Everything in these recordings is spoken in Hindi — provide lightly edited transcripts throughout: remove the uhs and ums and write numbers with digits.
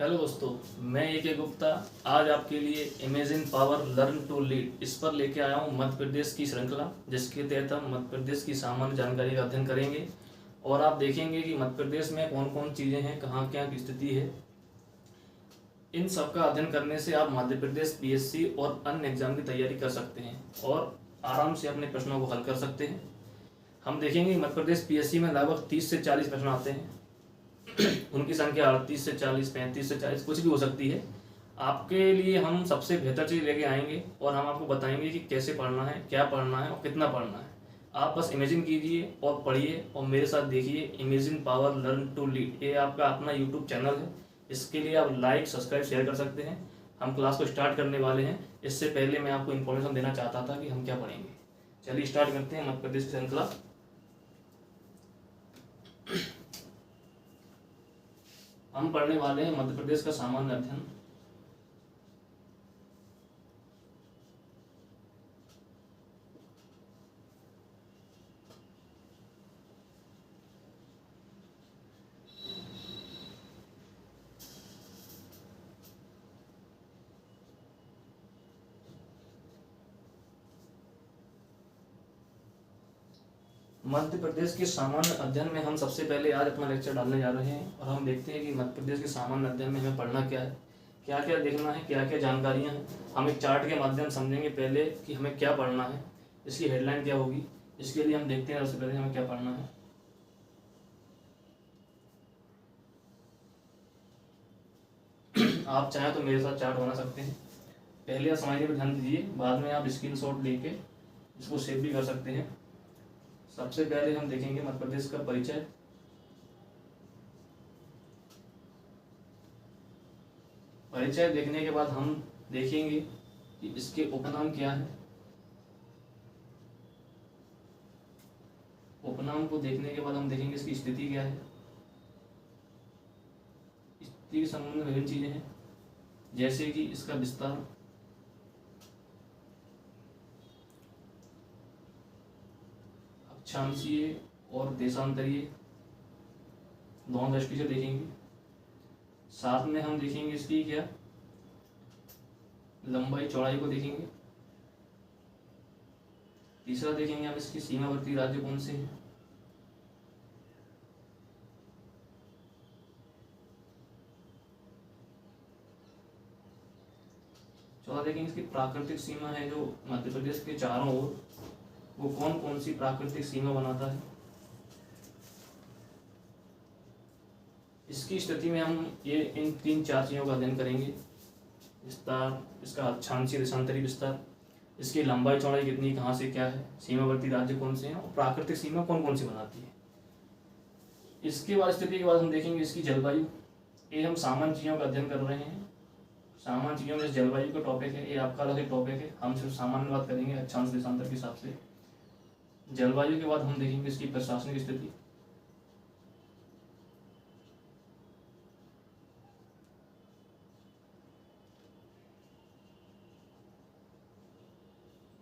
हेलो दोस्तों, मैं ए.के. गुप्ता आज आपके लिए imagine power learn to lead इस पर लेके आया हूँ मध्य प्रदेश की श्रृंखला, जिसके तहत हम मध्य प्रदेश की सामान्य जानकारी का अध्ययन करेंगे और आप देखेंगे कि मध्य प्रदेश में कौन कौन चीज़ें हैं, कहाँ क्या की स्थिति है। इन सब का अध्ययन करने से आप मध्य प्रदेश पीएससी और अन्य एग्जाम की तैयारी कर सकते हैं और आराम से अपने प्रश्नों को हल कर सकते हैं। हम देखेंगे मध्य प्रदेश पीएससी में लगभग 30 से 40 प्रश्न आते हैं। उनकी संख्या 38 से 40, 35 से 40 कुछ भी हो सकती है। आपके लिए हम सबसे बेहतर चीज़ लेके आएंगे और हम आपको बताएंगे कि कैसे पढ़ना है, क्या पढ़ना है और कितना पढ़ना है। आप बस इमेजिन कीजिए और पढ़िए और मेरे साथ देखिए। Imagine power learn to lead ये आपका अपना यूट्यूब चैनल है। इसके लिए आप लाइक, सब्सक्राइब, शेयर कर सकते हैं। हम क्लास को स्टार्ट करने वाले हैं। इससे पहले मैं आपको इन्फॉर्मेशन देना चाहता था कि हम क्या पढ़ेंगे। चलिए स्टार्ट करते हैं मध्य प्रदेश की श्रृंखला। हम पढ़ने वाले हैं मध्य प्रदेश का सामान्य अध्ययन। मध्य प्रदेश के सामान्य अध्ययन में हम सबसे पहले आज अपना लेक्चर डालने जा रहे हैं और हम देखते हैं कि मध्य प्रदेश के सामान्य अध्ययन में हमें पढ़ना क्या है, क्या क्या देखना है, क्या क्या जानकारियां हैं। हम एक चार्ट के माध्यम समझेंगे पहले कि हमें क्या पढ़ना है, इसकी हेडलाइन क्या होगी। इसके लिए हम देखते हैं सबसे पहले हमें क्या पढ़ना है। आप चाहें तो मेरे साथ चार्ट बना सकते हैं। पहले आप समझने पर ध्यान दीजिए, बाद में आप स्क्रीनशॉट लेके इसको सेव भी कर सकते हैं। सबसे पहले हम देखेंगे मध्य प्रदेश का परिचय। परिचय देखने के बाद हम देखेंगे कि इसके उपनाम क्या है। उपनाम को देखने के बाद हम देखेंगे इसकी स्थिति क्या है। स्थिति के संबंध में विभिन्न चीजें हैं, जैसे कि इसका विस्तार, अक्षांशीय और देशांतरीय दोनों दृष्टि से देखेंगे। साथ में हम देखेंगे इसकी क्या लंबाई चौड़ाई को देखेंगे। तीसरा देखेंगे हम इसकी सीमावर्ती राज्य कौन से हैं। चौथा देखेंगे इसकी प्राकृतिक सीमा है जो मध्य प्रदेश के चारों ओर, वो कौन कौन सी प्राकृतिक सीमा बनाता है। इसकी स्थिति में हम ये इन 3-4 चीज़ों का अध्ययन करेंगे। विस्तार, इसका अक्षांशीय देशांतरी विस्तार, इसकी लंबाई चौड़ाई कितनी, कहाँ से क्या है, सीमावर्ती राज्य कौन से हैं और प्राकृतिक सीमा कौन कौन सी बनाती है। इसके बाद स्थिति के बाद हम देखेंगे इसकी जलवायु। ये हम सामान्य चीज़ों का अध्ययन कर रहे हैं। सामान्य चीज़ों में जलवायु का टॉपिक है, ये आपका अलग टॉपिक है। हम सिर्फ सामान्य बात करेंगे अक्षांश देशांतर के हिसाब से। जलवायु के बाद हम देखेंगे इसकी प्रशासनिक स्थिति।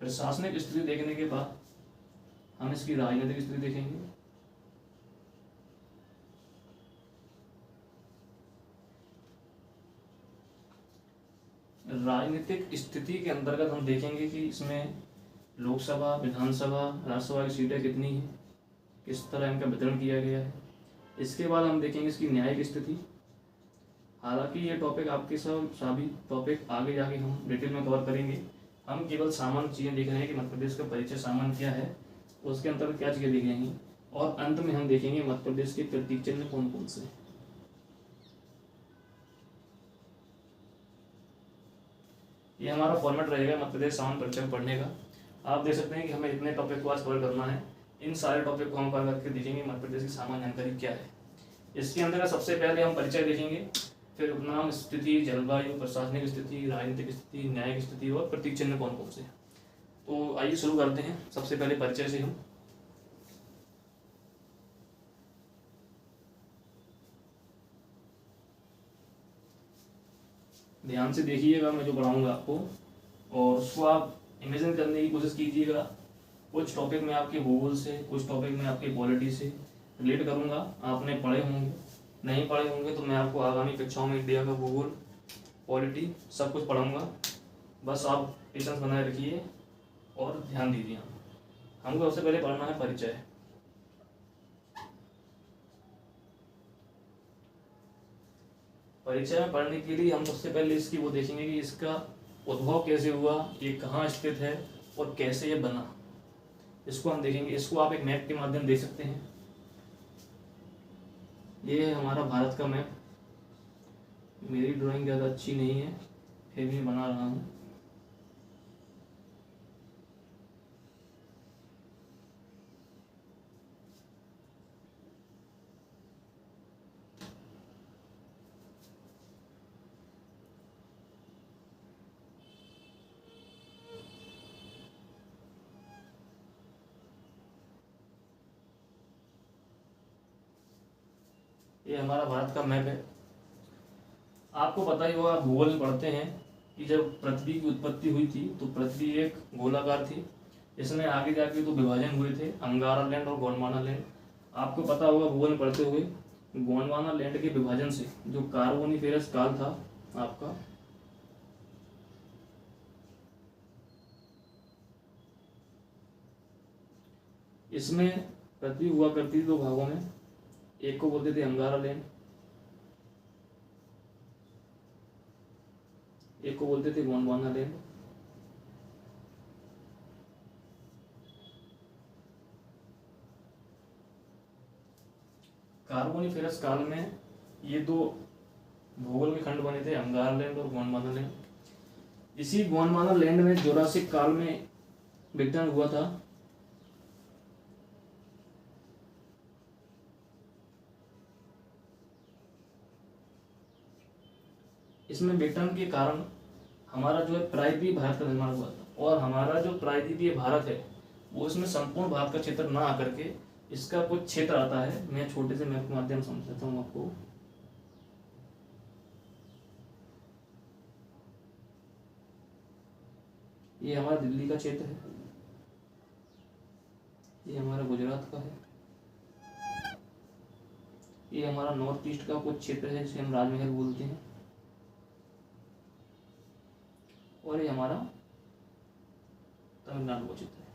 प्रशासनिक स्थिति देखने के बाद हम इसकी राजनीतिक स्थिति देखेंगे। राजनीतिक स्थिति के अंतर्गत हम देखेंगे कि इसमें लोकसभा, विधानसभा, राज्यसभा की सीटें कितनी हैं, किस तरह इनका वितरण किया गया है। इसके बाद हम देखेंगे इसकी न्यायिक स्थिति। हालांकि ये टॉपिक आपके सब सभी टॉपिक आगे जाके हम डिटेल में कवर करेंगे। हम केवल सामान्य चीज़ें देख रहे हैं कि मध्य प्रदेश का परिचय सामान्य क्या है, उसके अंतर्गत क्या चीज़ें दिख रही हैं और अंत में हम देखेंगे मध्य प्रदेश के प्रतीक चिन्ह कौन कौन से। ये हमारा फॉर्मेट रहेगा मध्य प्रदेश सामान्य परिचय पढ़ने का। आप देख सकते हैं कि हमें इतने टॉपिक को आज कवर करना है। इन सारे टॉपिक को हम कवर करके देखेंगे मध्य प्रदेश की सामान्य जानकारी क्या है। इसके अंदर सबसे पहले हम परिचय देखेंगे, फिर उपनाम, स्थिति, जलवायु, प्रशासनिक स्थिति, राजनीतिक स्थिति, न्यायिक स्थिति और प्रतीक चिन्ह कौन कौन से। तो आइए शुरू करते हैं सबसे पहले परिचय से। हम ध्यान से देखिएगा, मैं जो पढ़ाऊंगा आपको और उसको आप इमेजिन करने की कोशिश कीजिएगा। कुछ टॉपिक में आपके भूगोल से, कुछ टॉपिक में आपके पॉलिटी से रिलेट करूंगा, आपने पढ़े होंगे। नहीं पढ़े होंगे तो मैं आपको आगामी कक्षाओं में इंडिया का भूगोल, पॉलिटी सब कुछ पढ़ाऊँगा। बस आप पेशेंस बनाए रखिए और ध्यान दीजिए। हमको सबसे पहले पढ़ना है परिचय। परिचय में पढ़ने के लिए हम सबसे पहले इसकी वो देखेंगे कि इसका उद्भव कैसे हुआ, ये कहाँ स्थित है और कैसे ये बना, इसको हम देखेंगे। इसको आप एक मैप के माध्यम देख सकते हैं। ये है हमारा भारत का मैप। मेरी ड्राइंग ज़्यादा अच्छी नहीं है, फिर भी बना रहा हूँ। ये हमारा भारत का मैप है। आपको पता ही होगा, भूगोल में पढ़ते हैं कि जब पृथ्वी की उत्पत्ति हुई थी तो पृथ्वी एक गोलाकार थी। इसमें आगे जाके तो विभाजन हुए थे, अंगारा लैंड और गोंडवाना लैंड। आपको पता होगा भूगोल में पढ़ते हुए, गोंडवाना लैंड के विभाजन से जो कार्बोनिफेरस काल था आपका, इसमें पृथ्वी हुआ करती थी दो भागों में। एक को बोलते थे अंगारा लैंड, एक को बोलते थे गोंडवाना लैंड। कार्बोनिफेरस काल में ये दो भूगोल के खंड बने थे, अंगारा लैंड और गोंडवाना लैंड। इसी गोंडवाना लैंड में जुरासिक काल में विघटन हुआ था। इसमें विघटन के कारण हमारा जो है प्रायद्वीपीय भारत का निर्माण हुआ था, और हमारा जो प्रायद्वीपीय भारत है वो इसमें संपूर्ण भारत का क्षेत्र ना आकर के इसका कुछ क्षेत्र आता है। मैं छोटे से मैप के माध्यम से समझाता हूँ आपको। ये हमारा दिल्ली का क्षेत्र है, ये हमारा गुजरात का है, ये हमारा नॉर्थ ईस्ट का कुछ क्षेत्र है जिसे हम राजमहल बोलते हैं, और ये हमारा तमिलनाडु का क्षेत्र है।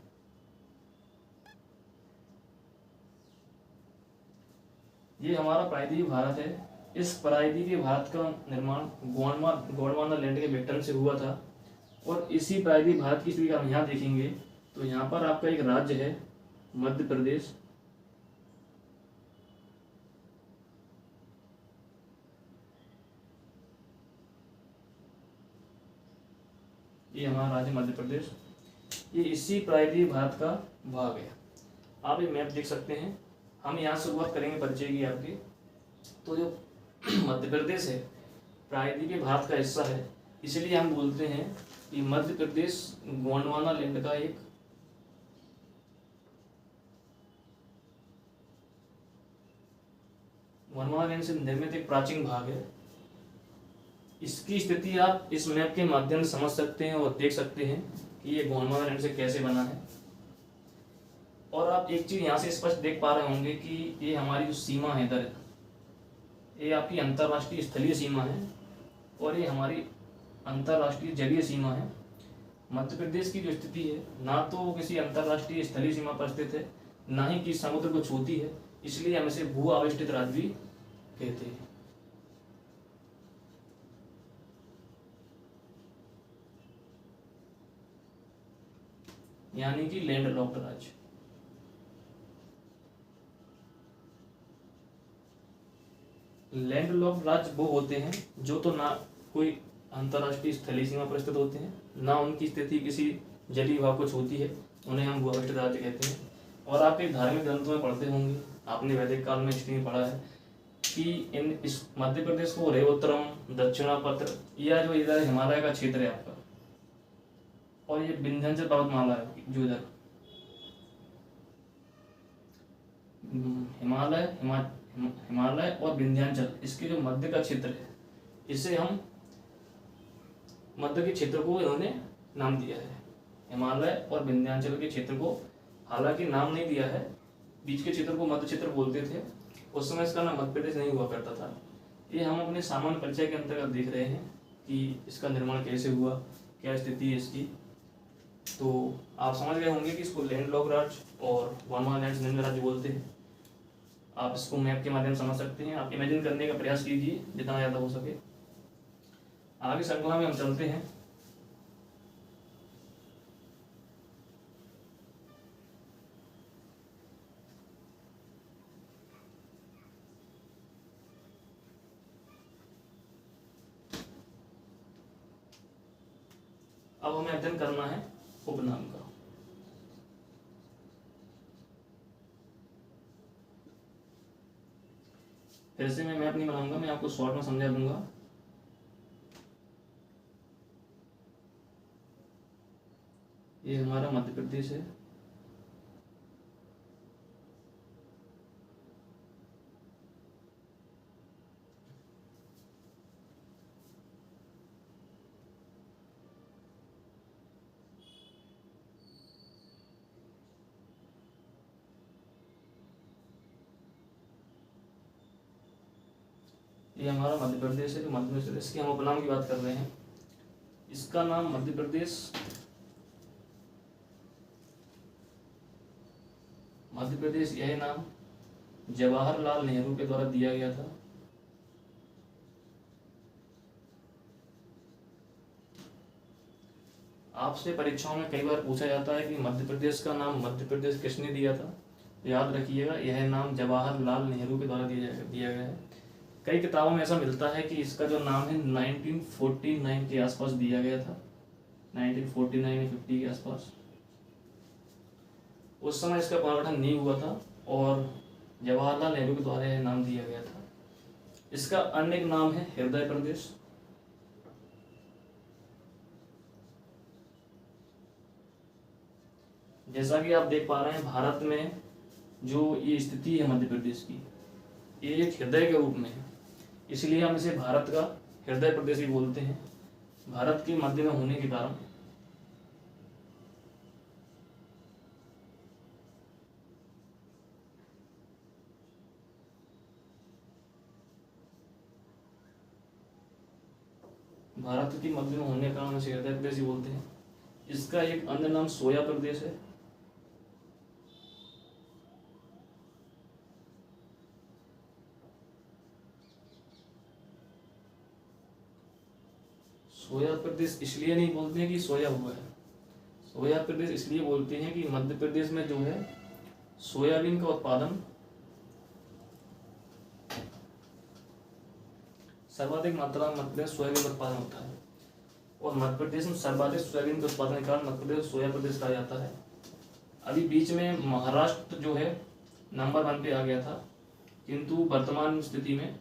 ये हमारा प्रायद्वीपीय भारत है। इस प्रायद्वीपीय भारत का निर्माण गोंडवाना लैंड के विघटन से हुआ था। और इसी प्रायद्वीपीय भारत की स्थिति हम यहाँ देखेंगे तो यहाँ पर आपका एक राज्य है मध्य प्रदेश। ये हमारा राज्य मध्य प्रदेश, ये इसी प्रायद्वीपीय भारत का भाग है। आप ये मैप देख सकते हैं। हम यहाँ शुरुआत करेंगे परिचय की आपके। तो जो मध्य प्रदेश है प्रायद्वीपीय भारत का हिस्सा है, इसलिए हम बोलते हैं कि मध्य प्रदेश गोंडवाना लैंड का एक गोंडवाना लैंड से निर्मित एक प्राचीन भाग है। इसकी स्थिति आप इस मैप के माध्यम से समझ सकते हैं और देख सकते हैं कि ये गोंडवाना लैंड से कैसे बना है। और आप एक चीज यहाँ से स्पष्ट देख पा रहे होंगे कि ये हमारी जो सीमा है इधर, ये आपकी अंतर्राष्ट्रीय स्थलीय सीमा है और ये हमारी अंतर्राष्ट्रीय जलीय सीमा है। मध्य प्रदेश की जो स्थिति है, ना तो वो किसी अंतर्राष्ट्रीय स्थलीय सीमा पर स्थित है, ना ही किसी समुद्र को छूती है, इसलिए हम इसे भू आवेष्टित राज्य भी कहते हैं। यानी कि लैंड लॉक्ड राज्य। लैंड लॉक्ड राज्य वो होते हैं जो तो ना कोई अंतर्राष्ट्रीय स्थलीय सीमा पर स्थित होते हैं, ना उनकी स्थिति किसी जलीय भाग को छूती है, उन्हें हम भू आवेष्टित राज्य कहते हैं। और आपके धार्मिक ग्रंथों में पढ़ते होंगे, आपने वैदिक काल में हिस्ट्री में पढ़ा है कि इस मध्य प्रदेश को रेवोत्तरम, दक्षिणापत्र, या जो इधर हिमालय का क्षेत्र है आपका, और ये विंध्याचल पर्वतमाला है जो इधर हिमालय और विंध्याचल, इसके जो मध्य का क्षेत्र है, इसे हम मध्य के क्षेत्र को इन्होंने नाम दिया है। हिमालय और विंध्याचल के क्षेत्र को हालांकि नाम नहीं दिया है, बीच के क्षेत्र को मध्य क्षेत्र बोलते थे उस समय इसका नाम मध्य प्रदेश नहीं हुआ करता था। ये हम अपने सामान्य परिचय के अंतर्गत देख रहे हैं कि इसका निर्माण कैसे हुआ, क्या स्थिति है इसकी। तो आप समझ गए होंगे कि इसको लैंडलॉक राज्य और वर्मा लैंड निम्न राज्य बोलते हैं। आप इसको मैप के माध्यम से समझ सकते हैं। आप इमेजिन करने का प्रयास कीजिए जितना ज़्यादा हो सके। आगे श्रृंखला में हम चलते हैं। अब हमें अध्ययन करना है उपनाम का। फिर से मैं मैप नहीं बनाऊंगा, मैं आपको शॉर्ट में समझा दूंगा। ये हमारा मध्य प्रदेश है। ये हमारा मध्य प्रदेश है। तो मध्य प्रदेश के हम उपनाम की बात कर रहे हैं। इसका नाम मध्य प्रदेश यह नाम जवाहरलाल नेहरू के द्वारा दिया गया था। आपसे परीक्षाओं में कई बार पूछा जाता है कि मध्य प्रदेश का नाम मध्य प्रदेश किसने दिया था। याद रखिएगा, यह नाम जवाहरलाल नेहरू के द्वारा दिया गया है। कई किताबों में ऐसा मिलता है कि इसका जो नाम है 1949 के आसपास दिया गया था, 1949 या 50 के आसपास। उस समय इसका पुनर्गठन नहीं हुआ था और जवाहरलाल नेहरू के द्वारा यह नाम दिया गया था। इसका अन्य एक नाम है हृदय प्रदेश। जैसा कि आप देख पा रहे हैं, भारत में जो ये स्थिति है मध्य प्रदेश की, ये एक हृदय के रूप में है, इसलिए हम इसे भारत का हृदय प्रदेश भी बोलते हैं। भारत के मध्य में होने के कारण भारत के मध्य में होने के कारण इसे हृदय प्रदेश ही बोलते हैं। इसका एक अन्य नाम सोया प्रदेश है। सोया प्रदेश इसलिए नहीं बोलते हैं कि सोया हुआ है, सोया प्रदेश इसलिए बोलते हैं कि मध्य प्रदेश में जो है सोयाबीन का उत्पादन सर्वाधिक मात्रा में मध्य प्रदेश सोयाबीन का उत्पादन होता है और मध्य प्रदेश में सर्वाधिक सोयाबीन के उत्पादन के कारण मध्य प्रदेश सोया प्रदेश कहा जाता है। अभी बीच में महाराष्ट्र जो है नंबर 1 पे आ गया था, किंतु वर्तमान स्थिति में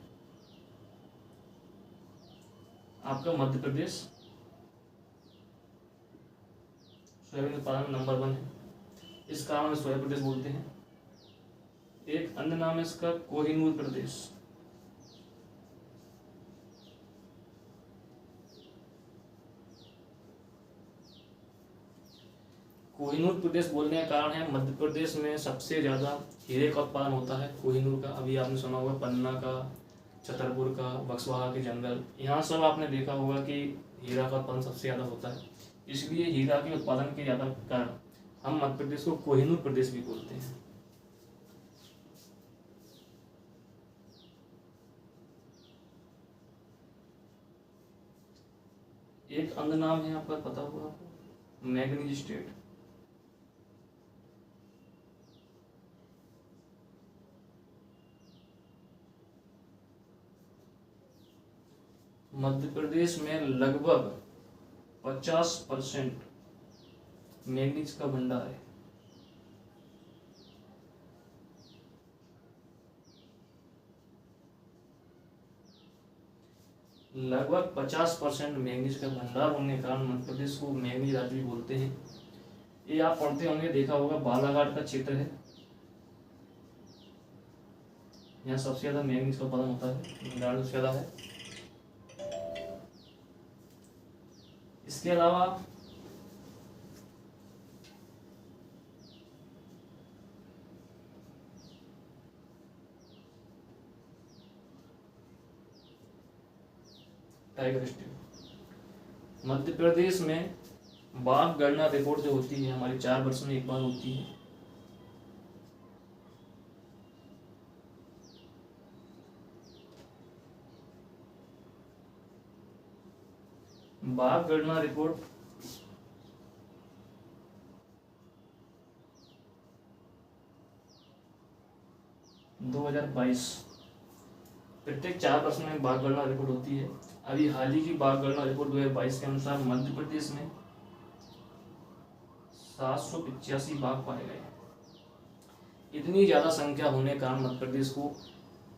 आपका मध्य प्रदेश सोयाबीन उत्पादन में नंबर 1 है। इस कारण सोया प्रदेश बोलते हैं। एक अन्य नाम है इसका कोहिनूर प्रदेश। कोहिनूर प्रदेश बोलने का कारण है मध्य प्रदेश में सबसे ज़्यादा हीरे का उत्पादन होता है कोहिनूर का। अभी आपने सुना होगा पन्ना का, छतरपुर का, बक्सवाहा के जंगल, यहाँ सब आपने देखा होगा कि हीरा का उत्पादन सबसे ज़्यादा होता है। इसलिए हीरा के उत्पादन के ज़्यादा कारण हम मध्य प्रदेश को कोहिनूर प्रदेश भी बोलते हैं। एक अन्य नाम है आपका, पता होगा आपको, मैग्नीज स्टेट। मध्य प्रदेश में लगभग 50% मैग्नीज का भंडार है। लगभग 50% मैग्नीज का भंडार होने के कारण मध्य प्रदेश को मैग्नीज राज्य भी बोलते हैं। ये आप पढ़ते होंगे, देखा होगा, बालाघाट का क्षेत्र है, यहाँ सबसे ज्यादा मैग्नीज का उत्पादन होता है, भंडार सबसे ज्यादा है। इसके अलावा टाइगर स्टेट। मध्य प्रदेश में बाघ गणना रिपोर्ट जो होती है हमारी 4 वर्ष में एक बार होती है। बाघ गणना रिपोर्ट 2022 प्रत्येक 4 वर्ष में बाघ गणना रिपोर्ट होती है। अभी हाल ही की बाघ गणना रिपोर्ट 2022 के अनुसार मध्य प्रदेश में 785 बाघ पाए गए। इतनी ज़्यादा संख्या होने के कारण मध्य प्रदेश को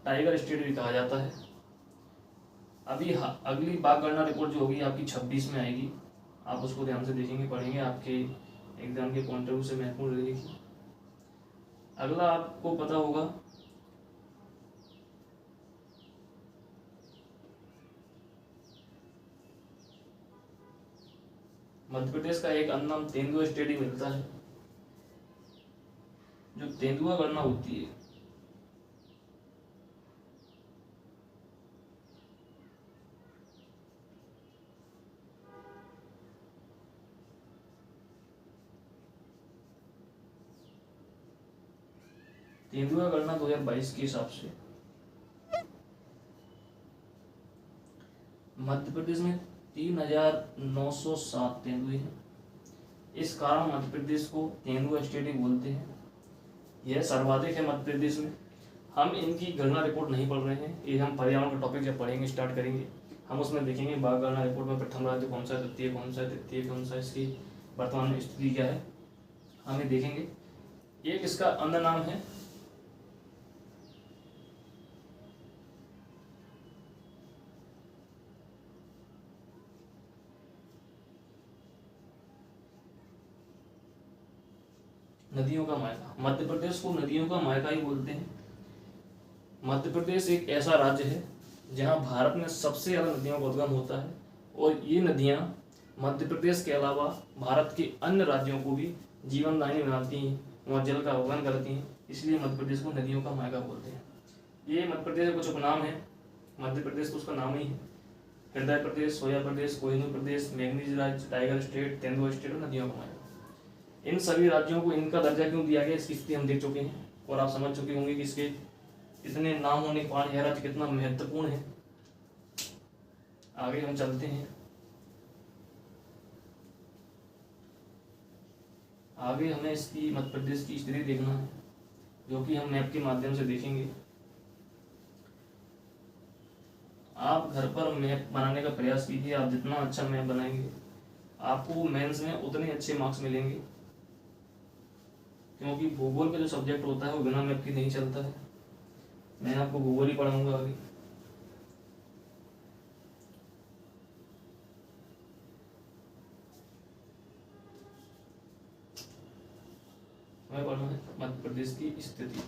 टाइगर स्टेट भी कहा जाता है। अभी अगली बाघ गणना रिपोर्ट जो होगी आपकी 26 में आएगी। आप उसको ध्यान से देखेंगे, पढ़ेंगे, आपके एग्जाम के पॉइंट ऑफ व्यू से महत्वपूर्ण रहेगी। अगला आपको पता होगा मध्य प्रदेश का एक अन्य नाम तेंदुआ स्टेट ही मिलता है। जो तेंदुआ गणना होती है तेंदुआ गणना 2022 के हिसाब से मध्य प्रदेश में 3,907 तेंदुए हैं। इस कारण मध्य प्रदेश को तेंदुआ स्टेट ही बोलते हैं। यह सर्वाधिक है मध्य प्रदेश में। हम इनकी गणना रिपोर्ट नहीं पढ़ रहे हैं, ये हम पर्यावरण का टॉपिक जब पढ़ेंगे स्टार्ट करेंगे हम उसमें देखेंगे बाघ गणना रिपोर्ट में प्रथम राज्य कौन सा है, द्वितीय कौन सा है, तृतीय कौन सा है, इसकी वर्तमान में स्थिति क्या है, हम ये देखेंगे। एक इसका अन्य नाम है नदियों का मायका। मध्य प्रदेश को नदियों का मायका ही बोलते हैं। मध्य प्रदेश एक ऐसा राज्य है जहां भारत में सबसे ज़्यादा नदियों का उद्गम होता है और ये नदियां मध्य प्रदेश के अलावा भारत के अन्य राज्यों को भी जीवनदायिनी बनाती हैं, वहाँ जल का आह्वान करती हैं, इसलिए मध्य प्रदेश को नदियों का मायका बोलते हैं। ये मध्य प्रदेश का कुछ उपनाम है। मध्य प्रदेश तो उसका नाम ही है। हृदय प्रदेश, सोया प्रदेश, कोहिनूर प्रदेश, मैग्नीज राज्य, टाइगर स्टेट, तेंदुआ स्टेट और नदियों का मायका। इन सभी राज्यों को इनका दर्जा क्यों दिया गया इसकी स्थिति हम देख चुके हैं और आप समझ चुके होंगे कि इसके इतने नाम होने के कारण यह राज्य कितना महत्वपूर्ण है। आगे हम चलते हैं। आगे हमें इसकी मध्य प्रदेश की स्थिति देखना है, जो कि हम मैप के माध्यम से देखेंगे। आप घर पर मैप बनाने का प्रयास कीजिए। आप जितना अच्छा मैप बनाएंगे आपको मेंस में उतने अच्छे मार्क्स मिलेंगे, क्योंकि भूगोल का जो सब्जेक्ट होता है वो बिना मैप के नहीं चलता है। मैं आपको भूगोल ही पढ़ाऊंगा आगे। मैं पढ़ना है मध्य प्रदेश की स्थिति।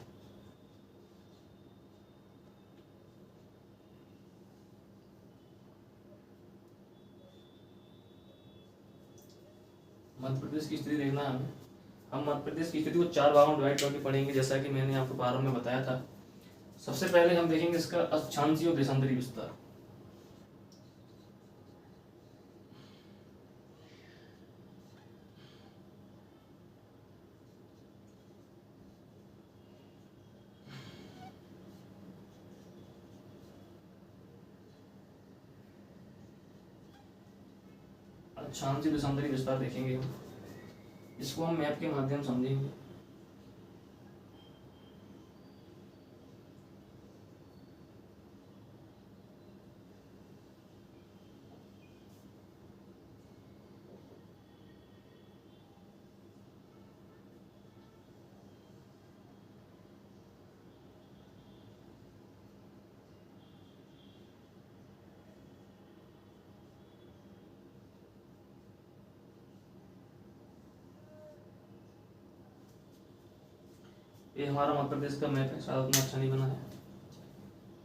मध्य प्रदेश की स्थिति देखना है हमें। हम मध्य प्रदेश की स्थिति को 4 भागों में डिवाइड करके पढ़ेंगे, जैसा कि मैंने आपको प्रारंभ में बताया था। सबसे पहले हम देखेंगे इसका अक्षांशीय और देशांतरी विस्तार। अक्षांशीय देशांतरी विस्तार देखेंगे हम। इसको हम मैप के माध्यम समझेंगे। ये हमारा मध्य प्रदेश का मैप है, शायद उतना अच्छा नहीं बना है।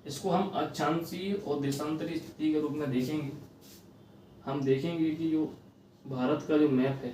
इसको हम अक्षांशीय और देशांतरी स्थिति के रूप में देखेंगे। हम देखेंगे कि जो भारत का जो मैप है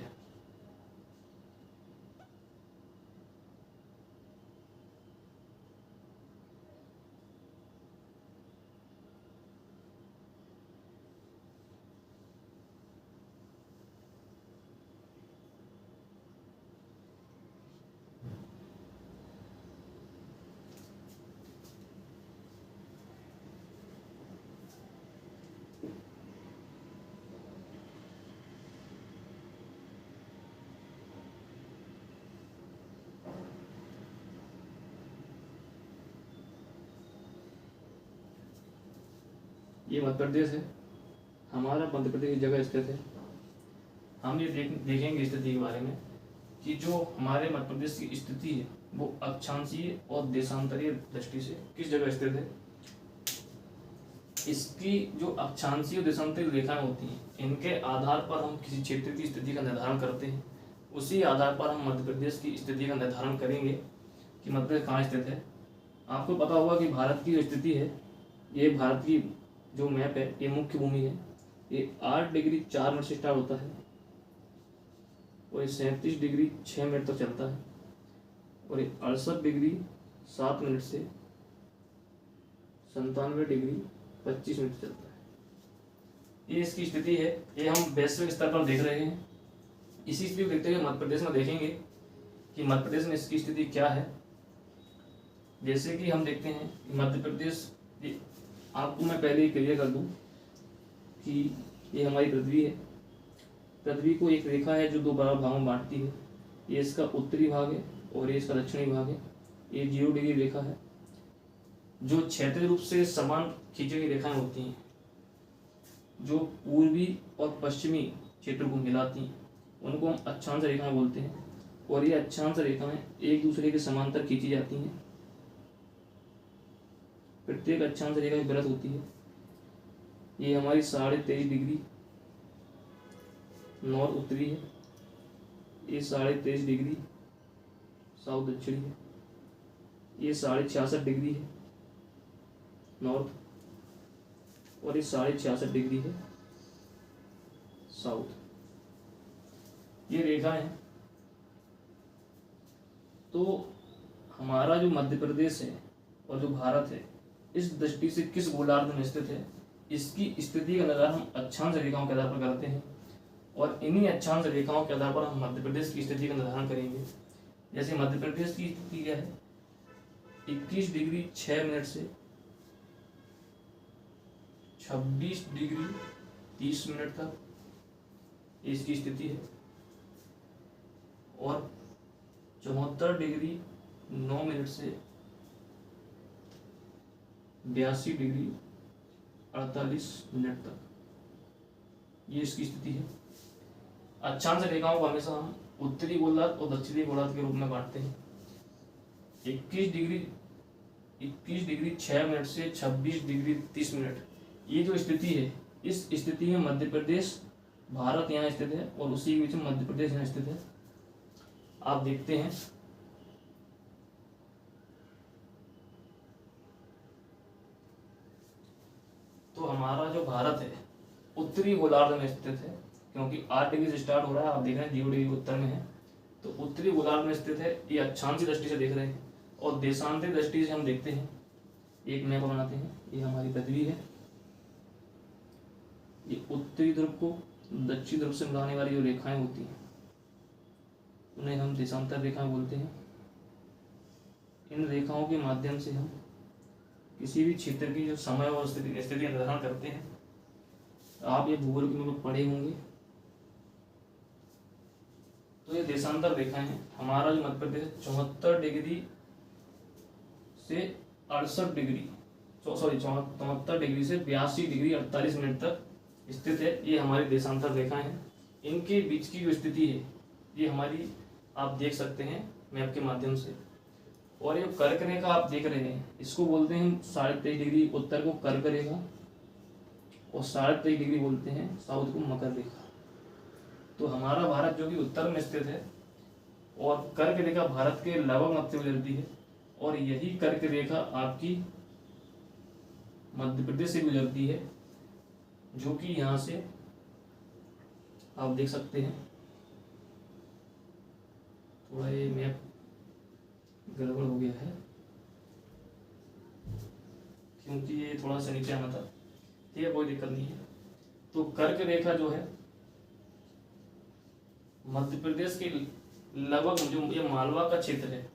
ये मध्य प्रदेश है, हमारा मध्य प्रदेश की जगह स्थित है। हम ये देखेंगे स्थिति के बारे में कि जो हमारे मध्य प्रदेश की स्थिति है वो अक्षांशीय और देशांतरीय दृष्टि से किस जगह स्थित है। इसकी जो अक्षांशीय और देशांतरीय रेखाएं होती हैं, इनके आधार पर हम किसी क्षेत्र की स्थिति का निर्धारण करते हैं। उसी आधार पर हम मध्य प्रदेश की स्थिति का निर्धारण करेंगे कि मध्य प्रदेश कहाँ स्थित है। आपको पता होगा कि भारत की जो स्थिति है, ये भारत की जो मैप है, ये मुख्य भूमि है, ये 8 डिग्री 4 मिनट से स्टार्ट होता है और ये 37 डिग्री 6 मिनट तक चलता है और ये 68 डिग्री 7 मिनट से 97 डिग्री 25 मिनट चलता है। ये इसकी स्थिति है, ये हम वैश्विक स्तर पर देख रहे हैं। इसी स्थिति को देखते हुए मध्य प्रदेश में देखेंगे कि मध्य प्रदेश में इसकी स्थिति क्या है। जैसे कि हम देखते हैं कि मध्य प्रदेश, आपको मैं पहले ही क्लियर कर दूं कि ये हमारी पृथ्वी है। पृथ्वी को एक रेखा है जो 2 बराबर भागों में बांटती है। ये इसका उत्तरी भाग है और ये इसका दक्षिणी भाग है। ये 0 डिग्री रेखा है जो क्षैतिज रूप से समान खींची हुई रेखाएं होती हैं, जो पूर्वी और पश्चिमी क्षेत्र को मिलाती हैं, उनको हम अक्षांश रेखाएं बोलते हैं। और ये अक्षांश रेखाएं एक दूसरे के समांतर खींची जाती हैं। प्रत्येक अक्षांश रेखा की वृत्त होती है। ये हमारी 23.5 डिग्री नॉर्थ उत्तरी है, ये 23.5 डिग्री साउथ दक्षिणी है, ये 66.5 डिग्री है नॉर्थ और ये 66.5 डिग्री है साउथ। ये रेखा है। तो हमारा जो मध्य प्रदेश है और जो भारत है, इस दृष्टि से किस गोलार्ध में स्थित है, इसकी स्थिति का निर्धारण हम अक्षांश रेखाओं के आधार पर करते हैं और इन्हीं अक्षांश रेखाओं के आधार पर हम मध्य प्रदेश की स्थिति का निर्धारण करेंगे। जैसे मध्य प्रदेश की स्थिति क्या है, 21 डिग्री 6 मिनट से 26 डिग्री 30 मिनट तक इसकी स्थिति है और 74 डिग्री 9 मिनट से 82 डिग्री 48 मिनट तक ये इसकी स्थिति है। अक्षांश रेखाओं को हमेशा हम उत्तरी गोलार्ध और दक्षिणी गोलार्ध के रूप में बांटते हैं। 21 डिग्री 6 मिनट से 26 डिग्री 30 मिनट, ये जो स्थिति है, इस स्थिति में मध्य प्रदेश, भारत यहाँ स्थित है और उसी के बीच में मध्य प्रदेश यहाँ स्थित है। आप देखते हैं तो हमारा जो भारत है उत्तरी गोलार्ध में स्थित है, क्योंकि 8 डिग्री से स्टार्ट हो रहा है। आप देख रहे हैं 0 डिग्री उत्तर में है, तो उत्तरी गोलार्ध में स्थित है। ये अक्षांशीय दृष्टि से देख रहे हैं और देशांतरीय दृष्टि से हम देखते हैं। एक मैप बनाते हैं। ये हमारी पृथ्वी है। ये उत्तरी ध्रुव को दक्षिण ध्रुव से मिलाने वाली जो रेखाएं होती हैं उन्हें हम देशांतर रेखाएं बोलते हैं। इन रेखाओं के माध्यम से हम किसी भी क्षेत्र की जो समय और स्थिति निर्धारण करते हैं। आप ये भूगोल में पढ़े होंगे। तो ये देशांतर रेखाएं हैं। हमारा जो मध्य प्रदेश 74 डिग्री से 68 डिग्री 74 डिग्री से 82 डिग्री 48 मिनट तक स्थित है। ये हमारी देशांतर रेखाएं हैं। इनके बीच की जो स्थिति है ये हमारी, आप देख सकते हैं मैप के माध्यम से। और ये कर्क रेखा आप देख रहे हैं, इसको बोलते हैं 23.5 डिग्री उत्तर को कर्क रेखा और 23.5 डिग्री बोलते हैं साउथ को मकर रेखा। तो हमारा भारत जो कि उत्तर में स्थित है और कर्क रेखा भारत के लगभग मध्य में गुजरती है और यही कर्क रेखा आपकी मध्य प्रदेश से गुजरती है, जो कि यहाँ से आप देख सकते हैं। थोड़ा ये मैप गड़बड़ हो गया है क्योंकि ये थोड़ा सा नीचे आना था। ठीक है, कोई दिक्कत नहीं है। तो कर्क रेखा जो है मध्य प्रदेश के लगभग, जो ये मालवा का क्षेत्र है,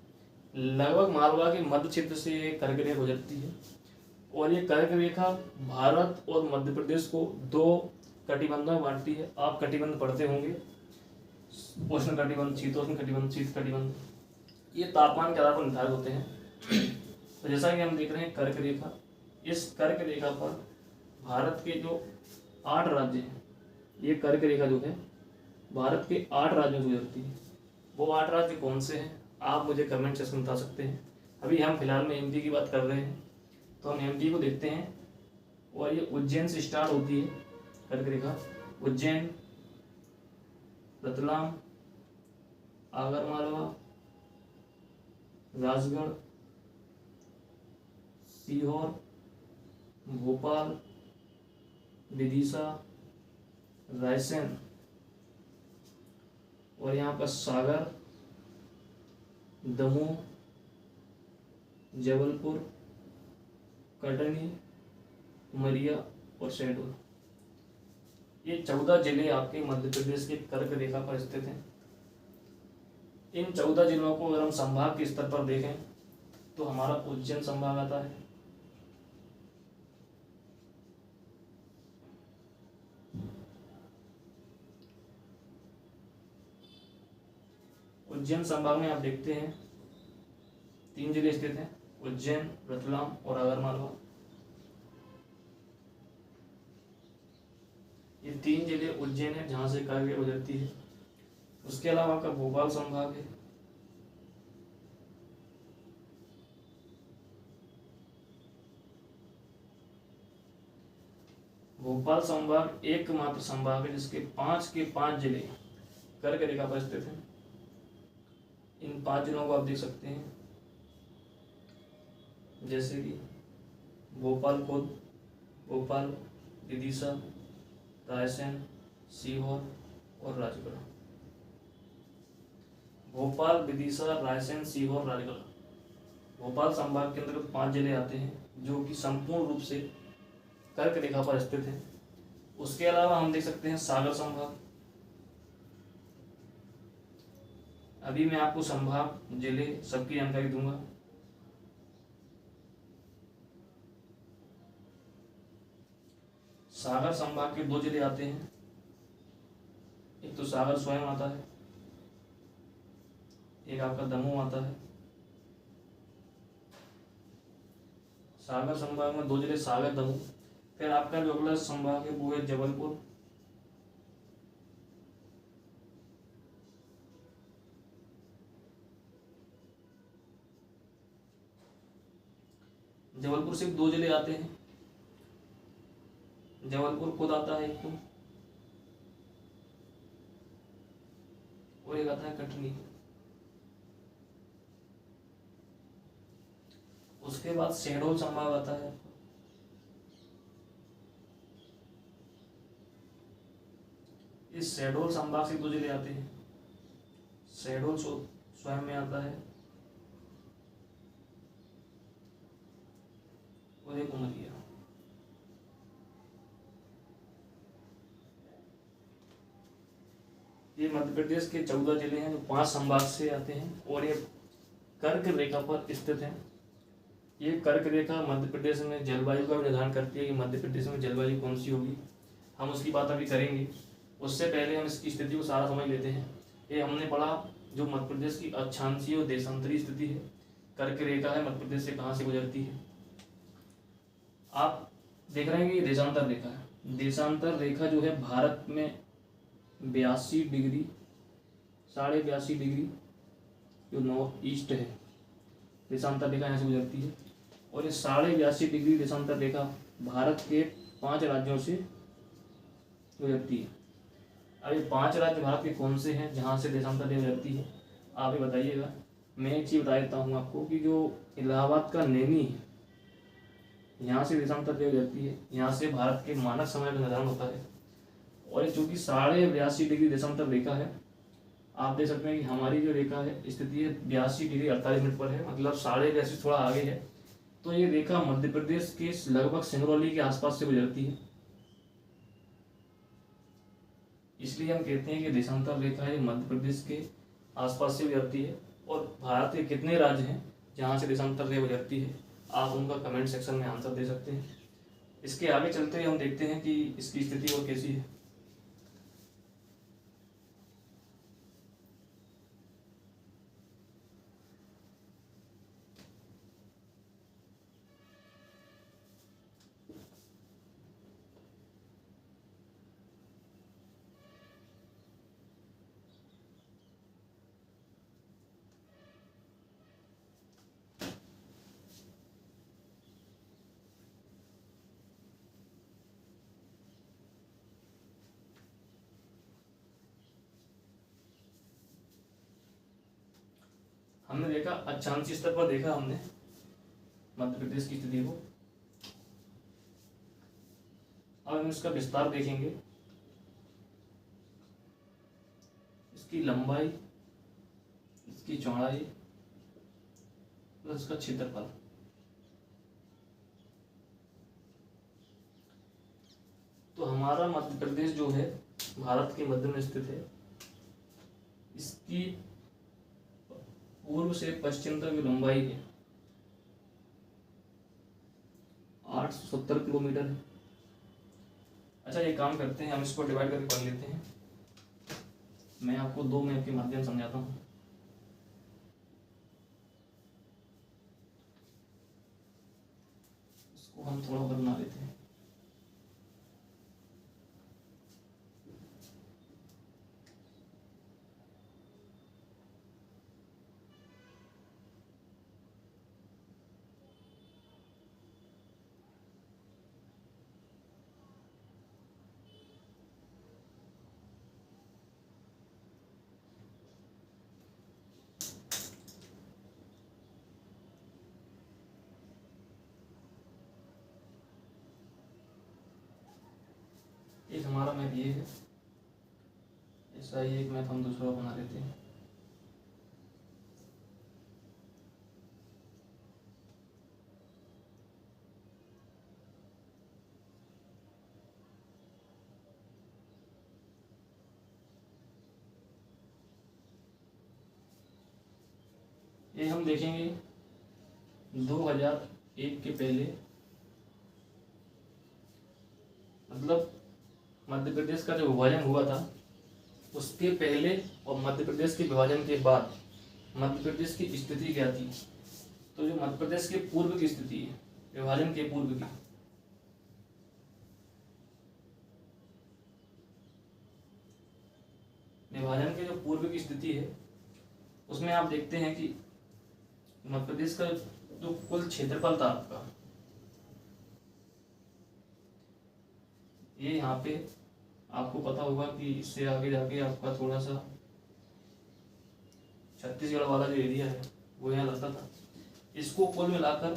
लगभग मालवा के मध्य क्षेत्र से ये कर्क रेखा गुजरती है। और ये कर्क रेखा भारत और मध्य प्रदेश को 2 कटिबंधों में बांटती है। आप कटिबंध पढ़ते होंगे, उष्ण कटिबंध, शीतोष्ण कटिबंध, शीत कटिबंध। ये तापमान के आधार पर निर्धारित होते हैं। तो जैसा कि हम देख रहे हैं कर्क रेखा, इस कर्क रेखा पर भारत के जो 8 राज्य हैं, ये कर्क रेखा जो है भारत के 8 राज्यों से गुजरती है। वो 8 राज्य कौन से हैं आप मुझे कमेंट सेक्शन में बता सकते हैं। अभी हम फिलहाल में एमपी की बात कर रहे हैं, तो हम एमपी को देखते हैं। और ये उज्जैन से स्टार्ट होती है कर्क रेखा। उज्जैन, रतलाम, आगरमालवा, राजगढ़, सीहोर, भोपाल, विदिशा, रायसेन और यहाँ पर सागर, दमोह, जबलपुर, कटनी, उमरिया और शहडोल। ये 14 जिले आपके मध्य प्रदेश के कर्क रेखा पर स्थित हैं। इन 14 जिलों को अगर हम संभाग के स्तर पर देखें तो हमारा उज्जैन संभाग आता है, उज्जैन संभाग में आप देखते हैं 3 जिले स्थित हैं, उज्जैन, रतलाम और आगरमालवा। ये 3 जिले उज्जैन है जहाँ से कर्क रेखा गुजरती है। उसके अलावा आपका भोपाल संभाग है, भोपाल संभाग एकमात्र संभाग है जिसके 5 के 5 जिले कर्क रेखा पर स्थित हैं। इन 5 जिलों को आप देख सकते हैं, जैसे कि भोपाल खुद, भोपाल, विदिशा, रायसेन, सीहोर और राजगढ़। भोपाल, विदिशा, रायसेन, सीहोर, राजगढ़ भोपाल संभाग के अंतर्गत 5 जिले आते हैं जो कि संपूर्ण रूप से कर्क रेखा पर स्थित है। उसके अलावा हम देख सकते हैं सागर संभाग। अभी मैं आपको संभाग, जिले सबकी जानकारी दूंगा। सागर संभाग के 2 जिले आते हैं, एक तो सागर स्वयं आता है, एक आपका दमोह आता है। सागर संभाग में 2 जिले सागर, दमोह। फिर आपका जो अगला संभाग है वो है जबलपुर, जबलपुर से 2 जिले आते हैं, जबलपुर खुद आता है एक तो, और एक आता है कटनी। उसके बाद शहडोल संभाग आता है। इस शहडोल संभाग से 2 जिले आते हैं, शहडोल स्वयं में आता है और एक उमरिया। ये मध्य प्रदेश के 14 जिले हैं जो 5 संभाग से आते हैं और ये कर्क रेखा पर स्थित हैं। ये कर्क रेखा मध्य प्रदेश में जलवायु का भी निर्धारण करती है कि मध्य प्रदेश में जलवायु कौन सी होगी। हम उसकी बात अभी करेंगे, उससे पहले हम इसकी स्थिति को सारा समझ लेते हैं। ये हमने पढ़ा जो मध्य प्रदेश की अक्षांशीय और देशांतरीय स्थिति है, कर्क रेखा है मध्य प्रदेश से कहाँ से गुजरती है। आप देख रहे हैं कि देशांतर रेखा है। देशांतर रेखा जो है भारत में 82 डिग्री, 82.5 डिग्री जो नॉर्थ ईस्ट है, देशांतर रेखा यहाँ से गुजरती है। और ये 82.5 डिग्री देशांतर रेखा भारत के 5 राज्यों से गुजरती है। अब ये 5 राज्य भारत के कौन से हैं जहाँ से देशांतर रेखा गुजरती है, आप ही बताइएगा। मैं एक चीज़ बता देता हूँ आपको कि जो इलाहाबाद का नैनी है, यहाँ से देशांतर रेखा गुजरती है। यहाँ से भारत के मानक समय का निर्धारण होता है। और ये चूँकि 82.5 डिग्री देशांतर रेखा है, आप देख सकते हैं कि हमारी जो रेखा है स्थिति है 82 डिग्री 48 मिनट पर है, मतलब 82.5 थोड़ा आगे है। तो ये रेखा मध्य प्रदेश के लगभग सिंगरौली के आसपास से गुजरती है। इसलिए हम कहते हैं कि देशांतर रेखा ये मध्य प्रदेश के आसपास से गुजरती है। और भारत के कितने राज्य हैं जहाँ से देशांतर रेखा गुजरती है, आप उनका कमेंट सेक्शन में आंसर दे सकते हैं। इसके आगे चलते हुए हम देखते हैं कि इसकी स्थिति और कैसी है। हमने देखा अक्षांशीय स्तर पर देखा हमने मध्य प्रदेश की स्थिति को। अब हम इसका विस्तार देखेंगे, इसकी लंबाई, इसकी चौड़ाई प्लस इसका क्षेत्रफल। तो हमारा मध्य प्रदेश जो है भारत के मध्य में स्थित है। इसकी पूर्व से पश्चिम तक जो लंबाई है 870 किलोमीटर है। अच्छा, ये काम करते हैं, हम इसको डिवाइड करके पढ़ लेते हैं। मैं आपको दो मैप के माध्यम समझाता हूँ। इसको हम थोड़ा बना लेते हैं। एक हमारा मैप ये है, ऐसा ही एक मैप हम दूसरा बना लेते हैं। ये हम देखेंगे 2001 के पहले, मतलब मध्य प्रदेश का जो विभाजन हुआ था उसके पहले और मध्य प्रदेश के विभाजन के बाद मध्य प्रदेश की स्थिति क्या थी। तो जो मध्य प्रदेश के पूर्व की स्थिति है, विभाजन के पूर्व की, विभाजन के जो पूर्व की स्थिति है उसमें आप देखते हैं कि मध्य प्रदेश का जो कुल क्षेत्रफल था आपका, ये यहाँ पे आपको पता होगा कि इससे आगे जाके आपका थोड़ा सा छत्तीसगढ़ वाला जो एरिया है वो यहाँ लगता था। इसको कुल मिलाकर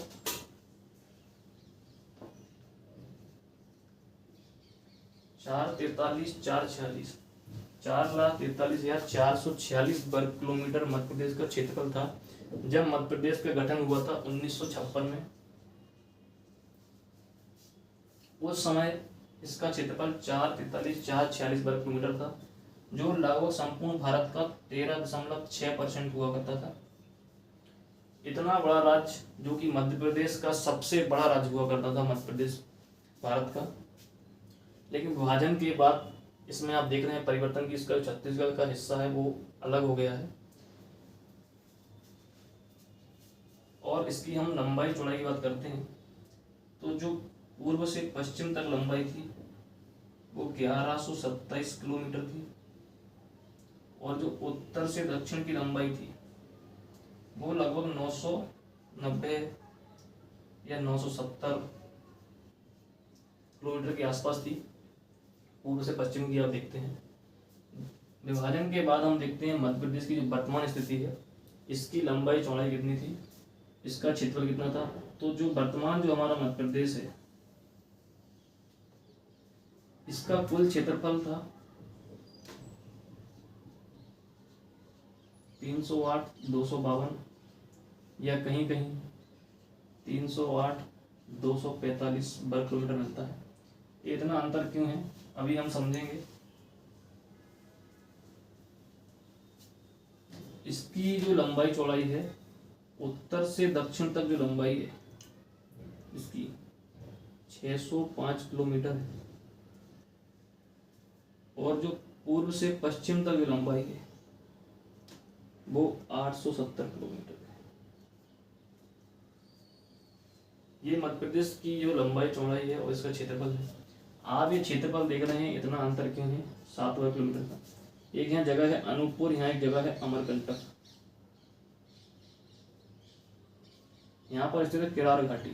4,43,446 वर्ग किलोमीटर मध्य प्रदेश का क्षेत्रफल था जब मध्य प्रदेश का गठन हुआ था 1956 में। उस समय इसका क्षेत्रफल 4,43,446 वर्ग किलोमीटर था, जो लगभग संपूर्ण भारत का 13.6% हुआ करता था। इतना बड़ा राज्य जो कि मध्य प्रदेश का सबसे बड़ा राज्य हुआ करता था मध्य प्रदेश भारत का, लेकिन विभाजन के बाद इसमें आप देख रहे हैं परिवर्तन की, इसका छत्तीसगढ़ का हिस्सा है वो अलग हो गया है। और इसकी हम लंबाई चौड़ाई की बात करते हैं तो जो पूर्व से पश्चिम तक लंबाई थी वो 1127 किलोमीटर थी, और जो उत्तर से दक्षिण की लंबाई थी वो लगभग 990 या 970 किलोमीटर के आसपास थी। पूर्व से पश्चिम की आप देखते हैं। विभाजन के बाद हम देखते हैं मध्य प्रदेश की जो वर्तमान स्थिति है, इसकी लंबाई चौड़ाई कितनी थी, इसका क्षेत्रफल कितना था। तो जो वर्तमान जो हमारा मध्य प्रदेश है इसका कुल क्षेत्रफल था 308,252 या कहीं कहीं 308,245 वर्ग किलोमीटर मिलता है। इतना अंतर क्यों है अभी हम समझेंगे। इसकी जो लंबाई चौड़ाई है, उत्तर से दक्षिण तक जो लंबाई है इसकी 605 किलोमीटर है, और जो पूर्व से पश्चिम तक जो लंबाई है वो 870 किलोमीटर है। ये मध्य प्रदेश की जो लंबाई चौड़ाई है और इसका क्षेत्रफल है। आप ये क्षेत्रफल देख रहे हैं, इतना अंतर क्यों है 7 वर्ग किलोमीटर का। एक यहाँ जगह है अनूपपुर, यहाँ एक जगह है अमरकंटक, यहाँ पर स्थित है केरार घाटी।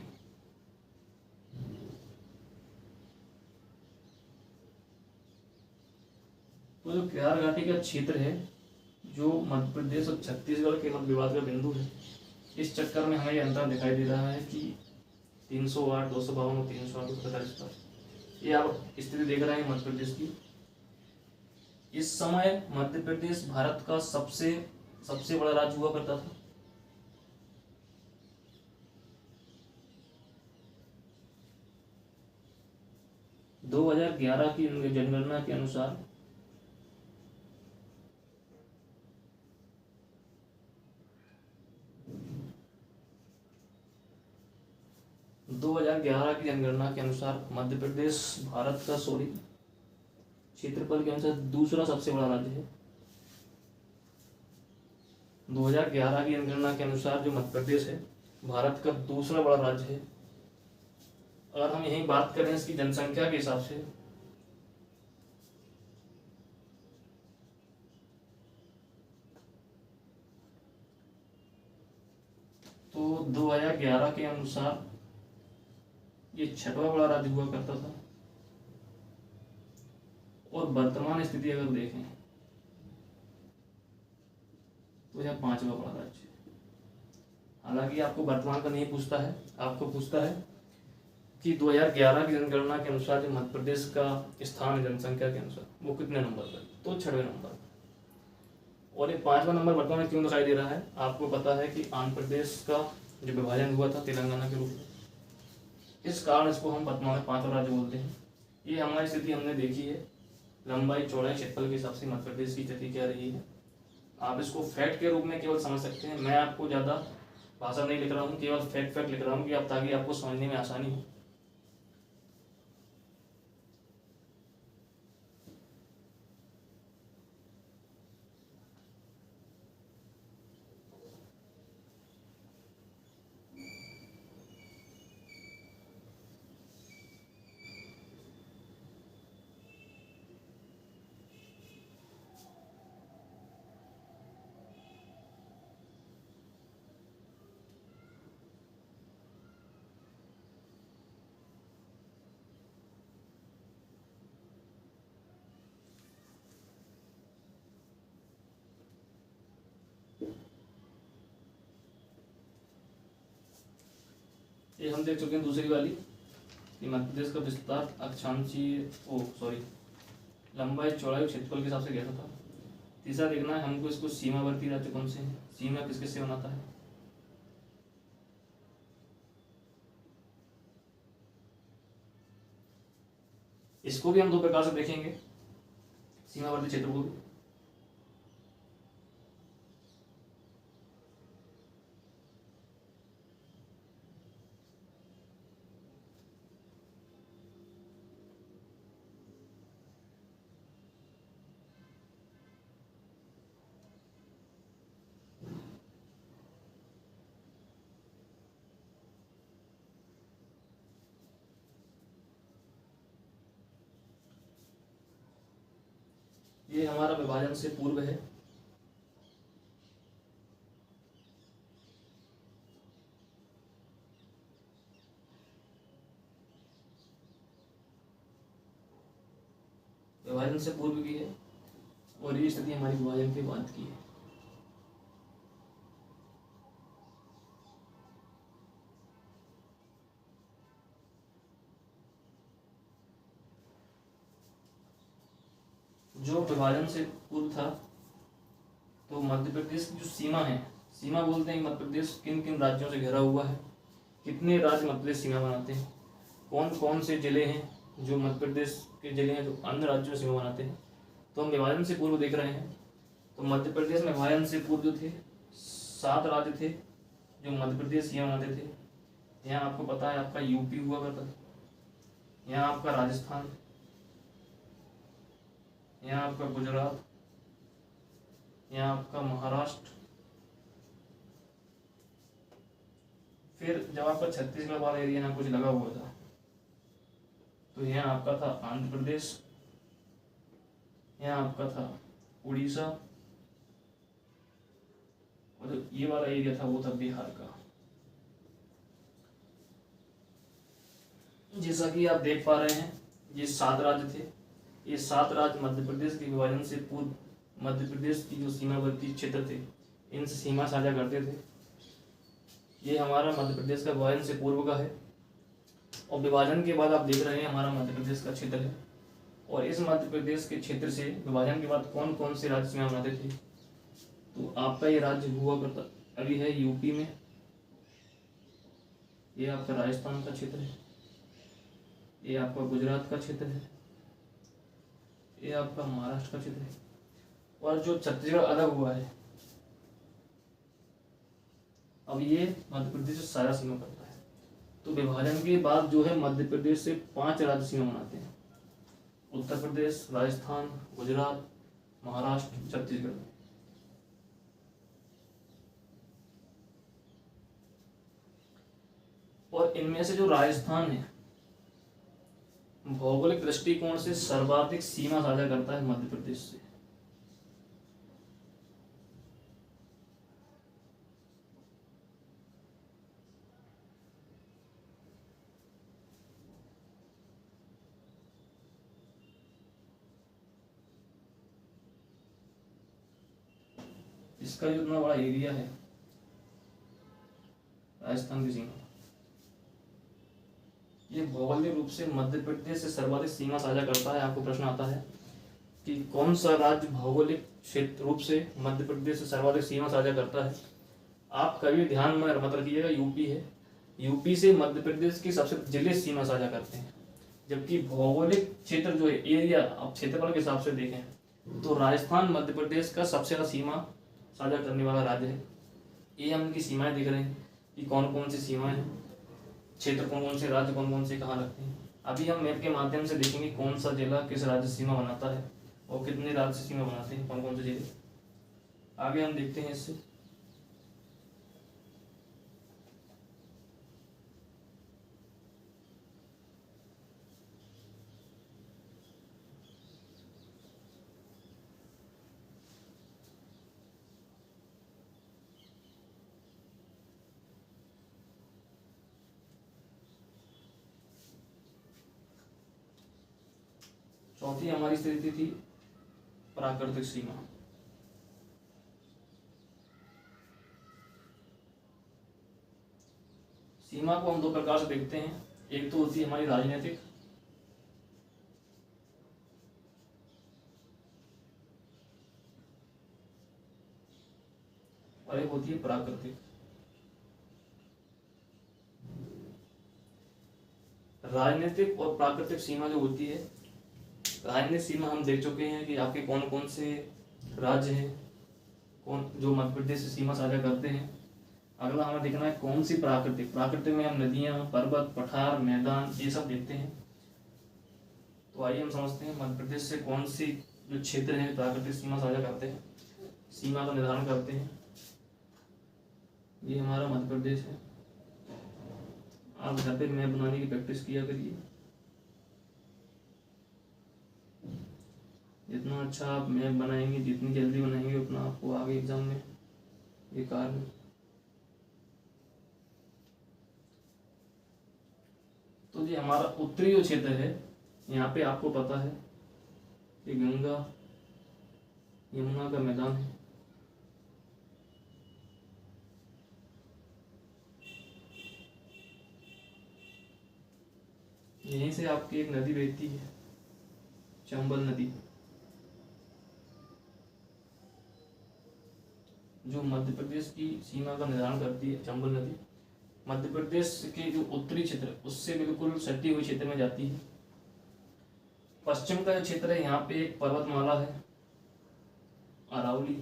तो जो केरार घाटी का क्षेत्र है जो मध्य प्रदेश और छत्तीसगढ़ के मध्य विवाद का बिंदु है, इस चक्कर में हमें ये अंतर दिखाई दे रहा है कि 308, 252 और 308, 245 पर ये आप स्थिति देख रहे हैं मध्य प्रदेश की। इस समय मध्य प्रदेश भारत का सबसे बड़ा राज्य हुआ करता था। दो 2011 की जनगणना के अनुसार 2011 की जनगणना के अनुसार मध्य प्रदेश भारत का क्षेत्रफल के अनुसार दूसरा सबसे बड़ा राज्य है। 2011 की जनगणना के अनुसार जो मध्य प्रदेश है भारत का दूसरा बड़ा राज्य है। अगर हम यही बात करें इसकी जनसंख्या के हिसाब से, तो 2011 के अनुसार ये छठवां बड़ा राज्य हुआ करता था। और वर्तमान स्थिति अगर देखें तो यह पांचवा बड़ा राज्य है। हालांकि आपको वर्तमान का नहीं पूछता है, आपको पूछता है कि 2011 की जनगणना के अनुसार जो मध्य प्रदेश का स्थान है जनसंख्या के अनुसार वो कितने नंबर पर, तो 6वें नंबर पर। और ये 5वां नंबर वर्तमान में क्यों दिखाई दे रहा है? आपको पता है कि आंध्र प्रदेश का जो विभाजन हुआ था तेलंगाना के रूप में, इस कारण इसको हम वर्तमान में 5वां राज्य बोलते हैं। ये हमारी स्थिति हमने देखी है, लंबाई चौड़ाई क्षेत्रफल के हिसाब से मध्य प्रदेश की स्थिति क्या रही है। आप इसको फैक्ट के रूप में केवल समझ सकते हैं। मैं आपको ज़्यादा भाषा नहीं लिख रहा हूँ, केवल फैक्ट लिख रहा हूँ कि आप ताकि आपको समझने में आसानी हो। ये हम देख चुके हैं दूसरी वाली कि मध्य प्रदेश का विस्तार लंबाई चौड़ाई क्षेत्रफल के हिसाब से कैसा था। तीसरा देखना है हमको इसको सीमावर्ती राज्य कौन से हैं, सीमा किस किस से बनाता है। इसको भी हम दो प्रकार से देखेंगे, सीमावर्ती क्षेत्र को भी। ये हमारा विभाजन से पूर्व है। विभाजन से पूर्व की है और ये स्थिति हमारी विभाजन के बाद की है। जो विभाजन से पूर्व था तो मध्य प्रदेश की जो सीमा है, सीमा बोलते हैं मध्य प्रदेश किन किन राज्यों से घिरा हुआ है, कितने राज्य मध्य प्रदेश सीमा बनाते हैं, कौन कौन से जिले हैं जो मध्य प्रदेश के जिले हैं जो अन्य राज्यों में सीमा बनाते हैं। तो हम विभाजन से पूर्व देख रहे हैं। तो मध्य प्रदेश में विभाजन से पूर्व जो थे 7 राज्य थे जो मध्य प्रदेश सीमा बनाते थे। यहाँ आपको पता है आपका यूपी हुआ करता था, यहाँ आपका राजस्थान, यहाँ आपका गुजरात, यहाँ आपका महाराष्ट्र। फिर जब आपका छत्तीसगढ़ वाला एरिया यहाँ कुछ लगा हुआ था तो यहाँ आपका था आंध्र प्रदेश, यहाँ आपका था उड़ीसा, और जो ये वाला एरिया था वो था बिहार का। जैसा कि आप देख पा रहे हैं ये 7 राज्य थे। ये 7 राज्य मध्य प्रदेश के विभाजन से पूर्व मध्य प्रदेश की जो सीमावर्ती क्षेत्र थे इनसे सीमा साझा करते थे। ये हमारा मध्य प्रदेश का विभाजन से पूर्व का है, और विभाजन के बाद आप देख रहे हैं हमारा मध्य प्रदेश का क्षेत्र है। और इस मध्य प्रदेश के क्षेत्र से विभाजन के बाद कौन कौन से राज्य सीमा बनाते थे, तो आपका ये राज्य हुआ करता अभी है यूपी में, ये आपका राजस्थान का क्षेत्र है, ये आपका गुजरात का क्षेत्र है, ये आपका महाराष्ट्र का क्षेत्र है, और जो छत्तीसगढ़ अलग हुआ है अब ये मध्य प्रदेश से सारा सीमा करता है। तो विभाजन के बाद जो है मध्य प्रदेश से 5 राज्य सीमा बनाते हैं, उत्तर प्रदेश, राजस्थान, गुजरात, महाराष्ट्र, छत्तीसगढ़। और इनमें से जो राजस्थान है भौगोलिक दृष्टिकोण से सर्वाधिक सीमा साझा करता है मध्य प्रदेश से। इसका जितना बड़ा एरिया है राजस्थान की सीमा, ये भौगोलिक रूप से मध्य प्रदेश से सर्वाधिक सीमा साझा करता है। आपको प्रश्न आता है कि कौन सा राज्य भौगोलिक क्षेत्र रूप से मध्य प्रदेश से सर्वाधिक सीमा साझा करता है। आप कभी ध्यान में मत रखिएगा, यूपी है। यूपी से मध्य प्रदेश की सबसे जिले सीमा साझा करते हैं, जबकि भौगोलिक क्षेत्र जो है एरिया आप क्षेत्रफल के हिसाब से देखें तो राजस्थान मध्य प्रदेश का सबसे ज़्यादा सीमा साझा करने वाला राज्य है। ये हम इनकी सीमाएं देख रहे हैं कि कौन कौन सी सीमाएं हैं, क्षेत्र कौन कौन से राज्य कौन कौन से कहाँ रखते हैं। अभी हम मैप के माध्यम से देखेंगे कौन सा जिला किस राज्य सीमा बनाता है और कितने राज्य सीमा बनाते हैं, कौन कौन से जिले। आगे हम देखते हैं इससे। चौथी हमारी स्थिति थी प्राकृतिक सीमा। सीमा को हम 2 प्रकार से देखते हैं, एक तो होती है हमारी राजनीतिक, और एक होती है प्राकृतिक। राजनीतिक और प्राकृतिक सीमा जो होती है, राजनीतिक सीमा हम देख चुके हैं कि आपके कौन कौन से राज्य हैं कौन जो मध्य प्रदेश से सीमा साझा करते हैं। अगला हमें देखना है कौन सी प्राकृतिक। प्राकृतिक में हम नदियां, पर्वत, पठार, मैदान ये सब देखते हैं। तो आइए हम समझते हैं मध्य प्रदेश से कौन सी जो क्षेत्र है प्राकृतिक सीमा साझा करते हैं, सीमा का निर्धारण करते हैं। ये हमारा मध्य प्रदेश है। आप घर पे मैप बनाने की प्रैक्टिस किया करिए। जितना अच्छा आप मैप बनाएंगे, जितनी जल्दी बनाएंगे, उतना आपको आगे एग्जाम में ये कार्य। तो ये हमारा उत्तरी जो क्षेत्र है, यहाँ पे आपको पता है कि गंगा यमुना का मैदान है। यहीं से आपकी एक नदी बहती है, चंबल नदी, जो मध्य प्रदेश की सीमा का निर्धारण करती है। चंबल नदी मध्य प्रदेश के जो उत्तरी क्षेत्र उससे बिल्कुल सटी हुई क्षेत्र में जाती है। पश्चिम का जो क्षेत्र है, यहाँ पे एक पर्वतमाला है अरावली।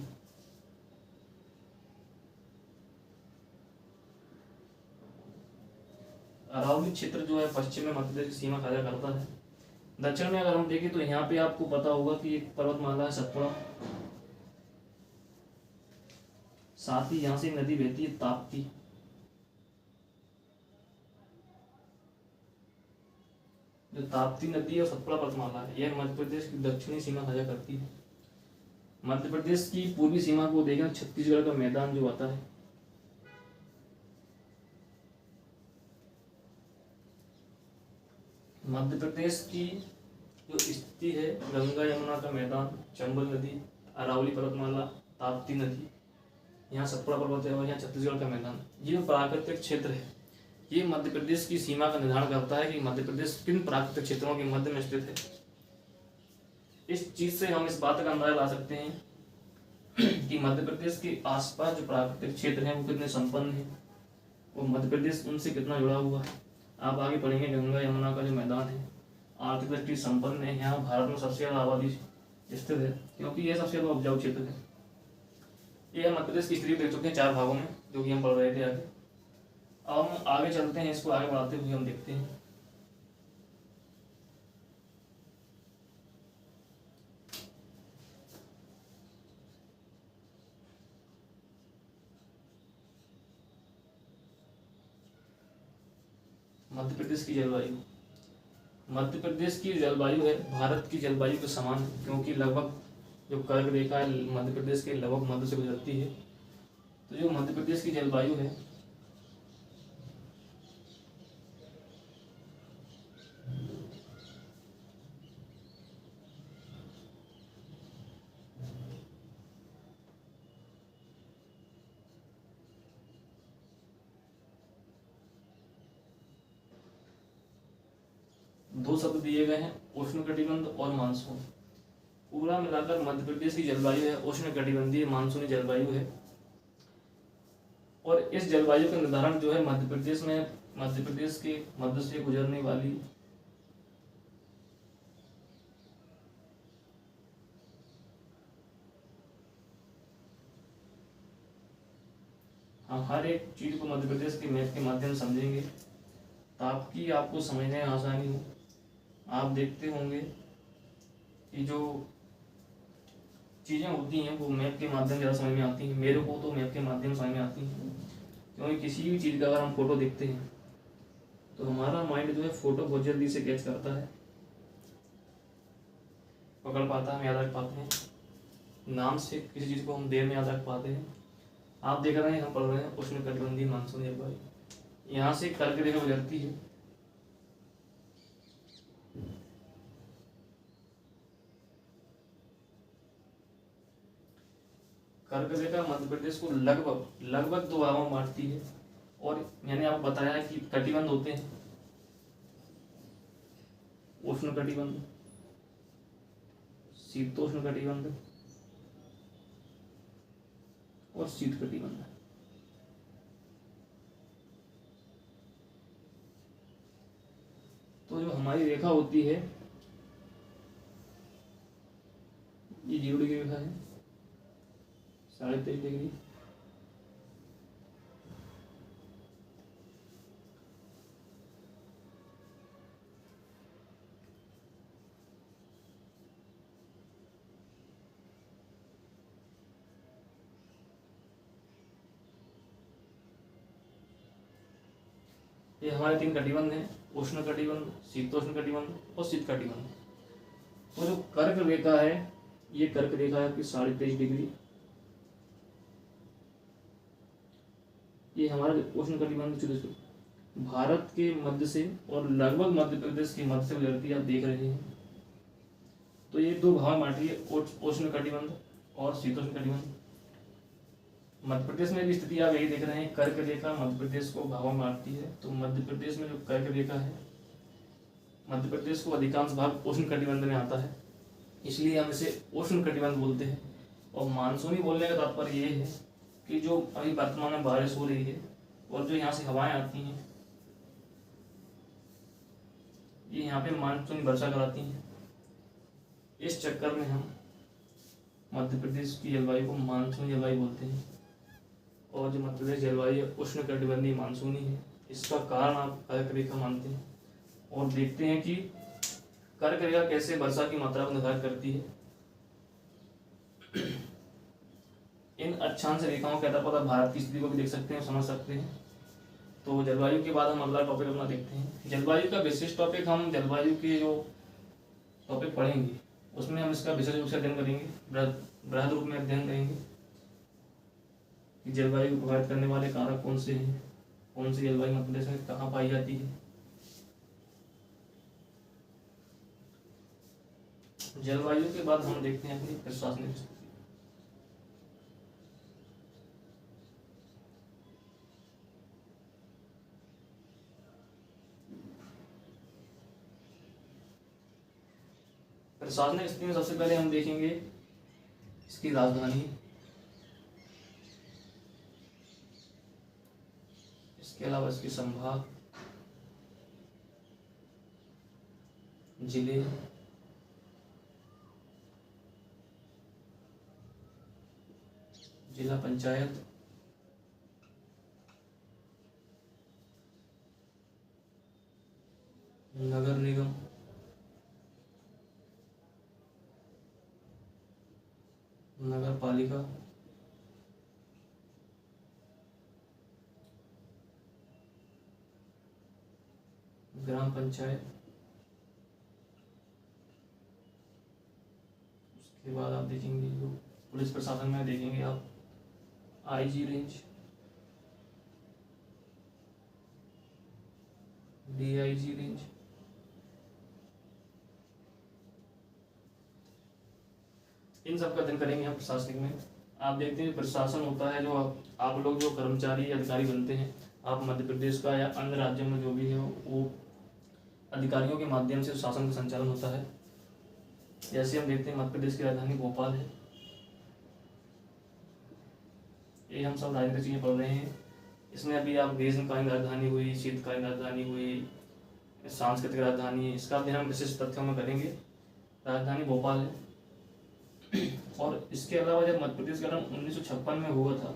अरावली क्षेत्र जो है पश्चिम में मध्य प्रदेश की सीमा साझा करता है। दक्षिण में अगर हम देखें तो यहाँ पे आपको पता होगा कि एक पर्वतमाला है सतपुड़ा, साथ ही यहाँ से नदी बहती है ताप्ती। जो ताप्ती नदी और सतपुड़ा पर्वतमाला है, यह मध्य प्रदेश की दक्षिणी सीमा साझा करती है। मध्य प्रदेश की पूर्वी सीमा को देखें, छत्तीसगढ़ का मैदान जो आता है, मध्य प्रदेश की जो स्थिति है, गंगा यमुना का मैदान, चंबल नदी, अरावली पर्वतमाला, ताप्ती नदी, यहाँ सतपुड़ा पर्वत है और यहाँ छत्तीसगढ़ का मैदान। ये प्राकृतिक क्षेत्र है, ये मध्य प्रदेश की सीमा का निर्धारण करता है कि मध्य प्रदेश किन प्राकृतिक क्षेत्रों के मध्य में स्थित है। इस चीज से हम इस बात का अंदाजा ला सकते हैं कि मध्य प्रदेश के आसपास जो प्राकृतिक क्षेत्र हैं वो कितने संपन्न हैं, और मध्य प्रदेश उनसे कितना जुड़ा हुआ है। आप आगे पढ़ेंगे गंगा यमुना का जो मैदान है आर्थिक दृष्टि संपन्न है, यहाँ भारत में सबसे ज्यादा आबादी स्थित है क्योंकि यह सबसे ज्यादा उपजाऊ क्षेत्र है। ये मध्य प्रदेश की स्थिति देख चुके हैं 4 भागों में, जो कि हम पढ़ रहे थे आगे। अब हम आगे चलते हैं, इसको आगे बढ़ाते हुए हम देखते हैं। मध्य प्रदेश की जलवायु, मध्य प्रदेश की जलवायु है भारत की जलवायु के समान है, क्योंकि लगभग जो कर्क रेखा है मध्य प्रदेश के लगभग मध्य से गुजरती है। तो जो मध्य प्रदेश की जलवायु है दो शब्द दिए गए हैं, उष्णकटिबंध और मानसून। पूरा मिलाकर मध्य प्रदेश की जलवायु है उष्णकटिबंधीय मानसूनी जलवायु है। और इस जलवायु का निर्धारण जो है मध्य प्रदेश में, मध्य प्रदेश के मध्य से गुजरने वाली हम हर एक चीज को मध्य प्रदेश के मैप के माध्यम से समझेंगे ताकि आपको समझने में आसानी हो। आप देखते होंगे कि जो चीज़ें होती हैं वो मैप के माध्यम से ज़्यादा समझ में आती हैं। मेरे को तो मैप के माध्यम से समझ में आती हैं, क्योंकि किसी भी चीज़ का अगर हम फोटो देखते हैं तो हमारा माइंड जो है फोटो बहुत जल्दी से कैच करता है, पकड़ पाता है, हम याद रख पाते हैं। नाम से किसी चीज़ को हम देर में याद रख पाते हैं। आप देख रहे हैं हम पढ़ रहे हैं उष्णकटिबंधीय मानसूनी जलवायु, यहाँ से कर्क रेखा गुजरती है। कर्क रेखा मध्य प्रदेश को लगभग 2 भागों में बांटती है। और मैंने आपको बताया कि कटिबंध होते हैं, उष्ण कटिबंध, शीतोष्ण कटिबंध और शीत कटिबंध। तो जो हमारी रेखा होती है ये 0 डिग्री रेखा है, 23.5 डिग्री, ये हमारे 3 कटिबंध हैं, उष्ण कटिबंध, शीतोष्ण कटिबंध और शीत कटिबंध। तो जो कर्क रेखा है ये कर्क रेखा है आपकी 23.5 डिग्री, ये हमारा उष्ण कटिबंध भारत के मध्य से और लगभग मध्य प्रदेश के मध्य से गुजरती है, आप देख रहे हैं। तो ये 2 भाग बांटी है, उष्ण कटिबंध और शीतोष्ण कटिबंध। मध्य प्रदेश में भी स्थिति आप यही देख रहे हैं, कर्क रेखा मध्य प्रदेश को भागों में बांटती है। तो मध्य प्रदेश में जो कर्क रेखा है, मध्य प्रदेश को अधिकांश भाग उष्ण कटिबंध में आता है, इसलिए हम इसे उष्ण कटिबंध बोलते हैं। और मानसूनी बोलने का तात्पर्य ये है कि जो अभी वर्तमान में बारिश हो रही है और जो यहाँ से हवाएं आती हैं ये यहाँ पे मानसूनी वर्षा कराती हैं। इस चक्कर में हम मध्य प्रदेश की जलवायु को मानसूनी जलवायु बोलते हैं। और जो मध्य प्रदेश जलवायु उष्ण कटिबंधीय मानसूनी है, इसका कारण आप कर्क रेखा मानते हैं। और देखते हैं कि कर्क रेखा कैसे वर्षा की मात्रा को निर्धारित करती है। इन अक्षांश रेखाओं के आधार पर आप भारत की स्थिति को भी देख सकते हैं, समझ सकते हैं। तो जलवायु के बाद हम अगला टॉपिक अपना देखते हैं। जलवायु का विशेष टॉपिक, हम जलवायु के जो टॉपिक पढ़ेंगे उसमें हम इसका विशेष रूप से अध्ययन करेंगे, बृहद रूप में अध्ययन करेंगे कि जलवायु को प्रभावित करने वाले कारक कौन से हैं, कौन सी जलवायु मध्य प्रदेश में कहाँ पाई जाती है। जलवायु के बाद हम देखते हैं अपनी प्रशासनिक स्थिति। प्रशासनिक स्थिति में सबसे पहले हम देखेंगे इसकी राजधानी, इसके अलावा इसकी संभाग, जिले, जिला पंचायत, नगर निगम, नगर पालिका, ग्राम पंचायत, उसके बाद आप देखेंगे जो पुलिस प्रशासन में देखेंगे आप आईजी रेंज, डीआईजी रेंज, इन सब का अध्ययन करेंगे हम प्रशासनिक में। आप देखते हैं प्रशासन होता है जो आप लोग जो कर्मचारी या अधिकारी बनते हैं, आप मध्य प्रदेश का या अन्य राज्यों में जो भी है वो अधिकारियों के माध्यम से शासन का संचालन होता है। जैसे हम देखते हैं मध्य प्रदेश की राजधानी भोपाल है, ये हम सब राजनीतिक चीज़ें पढ़ रहे हैं। इसमें अभी आप ग्रीष्मकालीन राजधानी हुई, शीतकालीन राजधानी हुई, सांस्कृतिक राजधानी, इसका अध्ययन हम विशिष्ट तथ्यों में करेंगे। राजधानी भोपाल है। और इसके अलावा जब मध्य प्रदेश का गठन 1956 में हुआ था,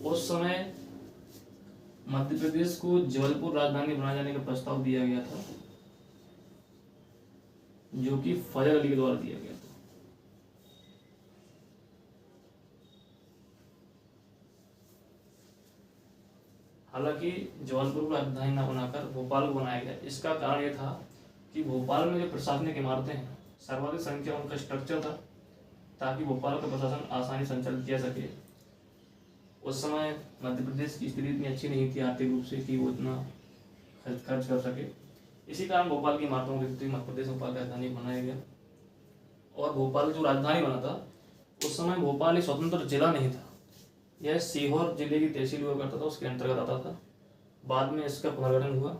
उस समय मध्य प्रदेश को जबलपुर राजधानी बनाए जाने का प्रस्ताव दिया गया था, जो कि फजल अली के द्वारा दिया गया था। हालांकि जबलपुर को राजधानी न बनाकर भोपाल को बनाया गया। इसका कारण यह था कि भोपाल में जो प्रशासनिक इमारतें हैं, सर्वाधिक संख्या उनका स्ट्रक्चर था, ताकि भोपाल का प्रशासन आसानी संचालित किया सके। उस समय मध्य प्रदेश की स्थिति इतनी अच्छी नहीं थी आर्थिक रूप से कि वो इतना खर्च कर सके। इसी कारण भोपाल की इमारतों को देखते हुए मध्य प्रदेश भोपाल राजधानी बनाया गया। और भोपाल जो राजधानी बना था, उस समय भोपाल एक स्वतंत्र जिला नहीं था, यह सीहोर जिले की तहसील हुआ करता था, उसके अंतर्गत आता था। बाद में इसका पुनर्गठन हुआ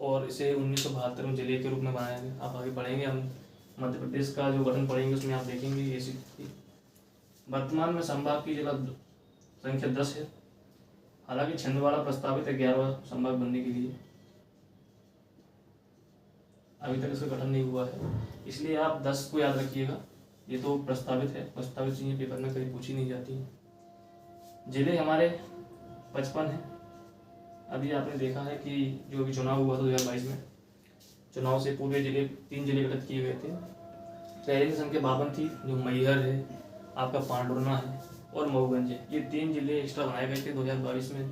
और इसे 1972 में जिले के रूप में बनाया गया। आप आगे पढ़ेंगे, हम मध्य प्रदेश का जो गठन पढ़ेंगे उसमें आप देखेंगे ये स्थिति। वर्तमान में संभाग की जिला संख्या 10 है। हालांकि छिंदवाड़ा प्रस्तावित है 11वां संभाग बनने के लिए, अभी तक इसका गठन नहीं हुआ है, इसलिए आप 10 को याद रखिएगा। ये तो प्रस्तावित है, प्रस्तावित चीज़ें पेपर में कभी पूछी नहीं जाती हैं। जिले हमारे 55 हैं। अभी आपने देखा है कि जो भी चुनाव हुआ था 2022 में, चुनाव से पूर्व जिले 3 जिले गठित किए गए थे। पहले की संख्या 52 थी, जो मैहर है, आपका पांडुरना है और मऊगंज है। ये 3 जिले एक्स्ट्रा बनाए गए थे 2022 में।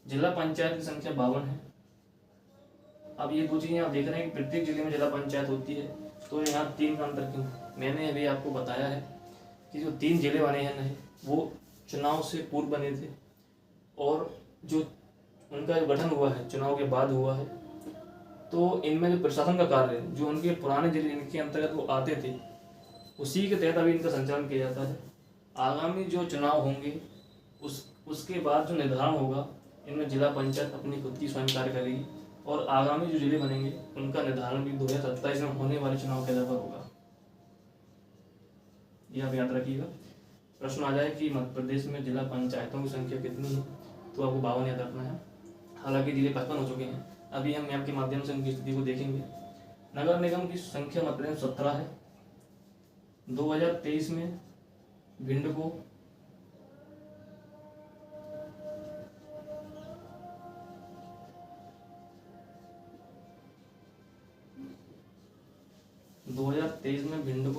जिला पंचायत की संख्या 52 है। अब ये 2 चीज़ें आप देख रहे हैं कि प्रत्येक जिले में जिला पंचायत होती है, तो यहाँ 3 का अंतर क्यों? मैंने अभी आपको बताया है कि जो 3 जिले बने हैं नहीं, वो चुनाव से पूर्व बने थे, और जो उनका जो गठन हुआ है चुनाव के बाद हुआ है। तो इनमें जो प्रशासन का कार्य है, जो उनके पुराने जिले इनके अंतर्गत वो आते थे, उसी के तहत अभी इनका संचालन किया जाता है। आगामी जो चुनाव होंगे उसके बाद जो निर्धारण होगा, इनमें जिला पंचायत अपनी खुद की स्वयं कार्य करेगी, और आगामी जो जिले बनेंगे उनका निर्धारण भी 2027 में होने वाले चुनाव के आधार पर होगा। यह आप याद रखिएगा। प्रश्न आ जाए कि मध्य प्रदेश में जिला पंचायतों की संख्या कितनी है, तो आपको 52 याद रखना है। हालांकि जिले 55 हो चुके हैं। अभी हम मैप के माध्यम से उनकी स्थिति को देखेंगे। नगर निगम की संख्या मध्य प्रदेश 17 है। 2023 में भिंड को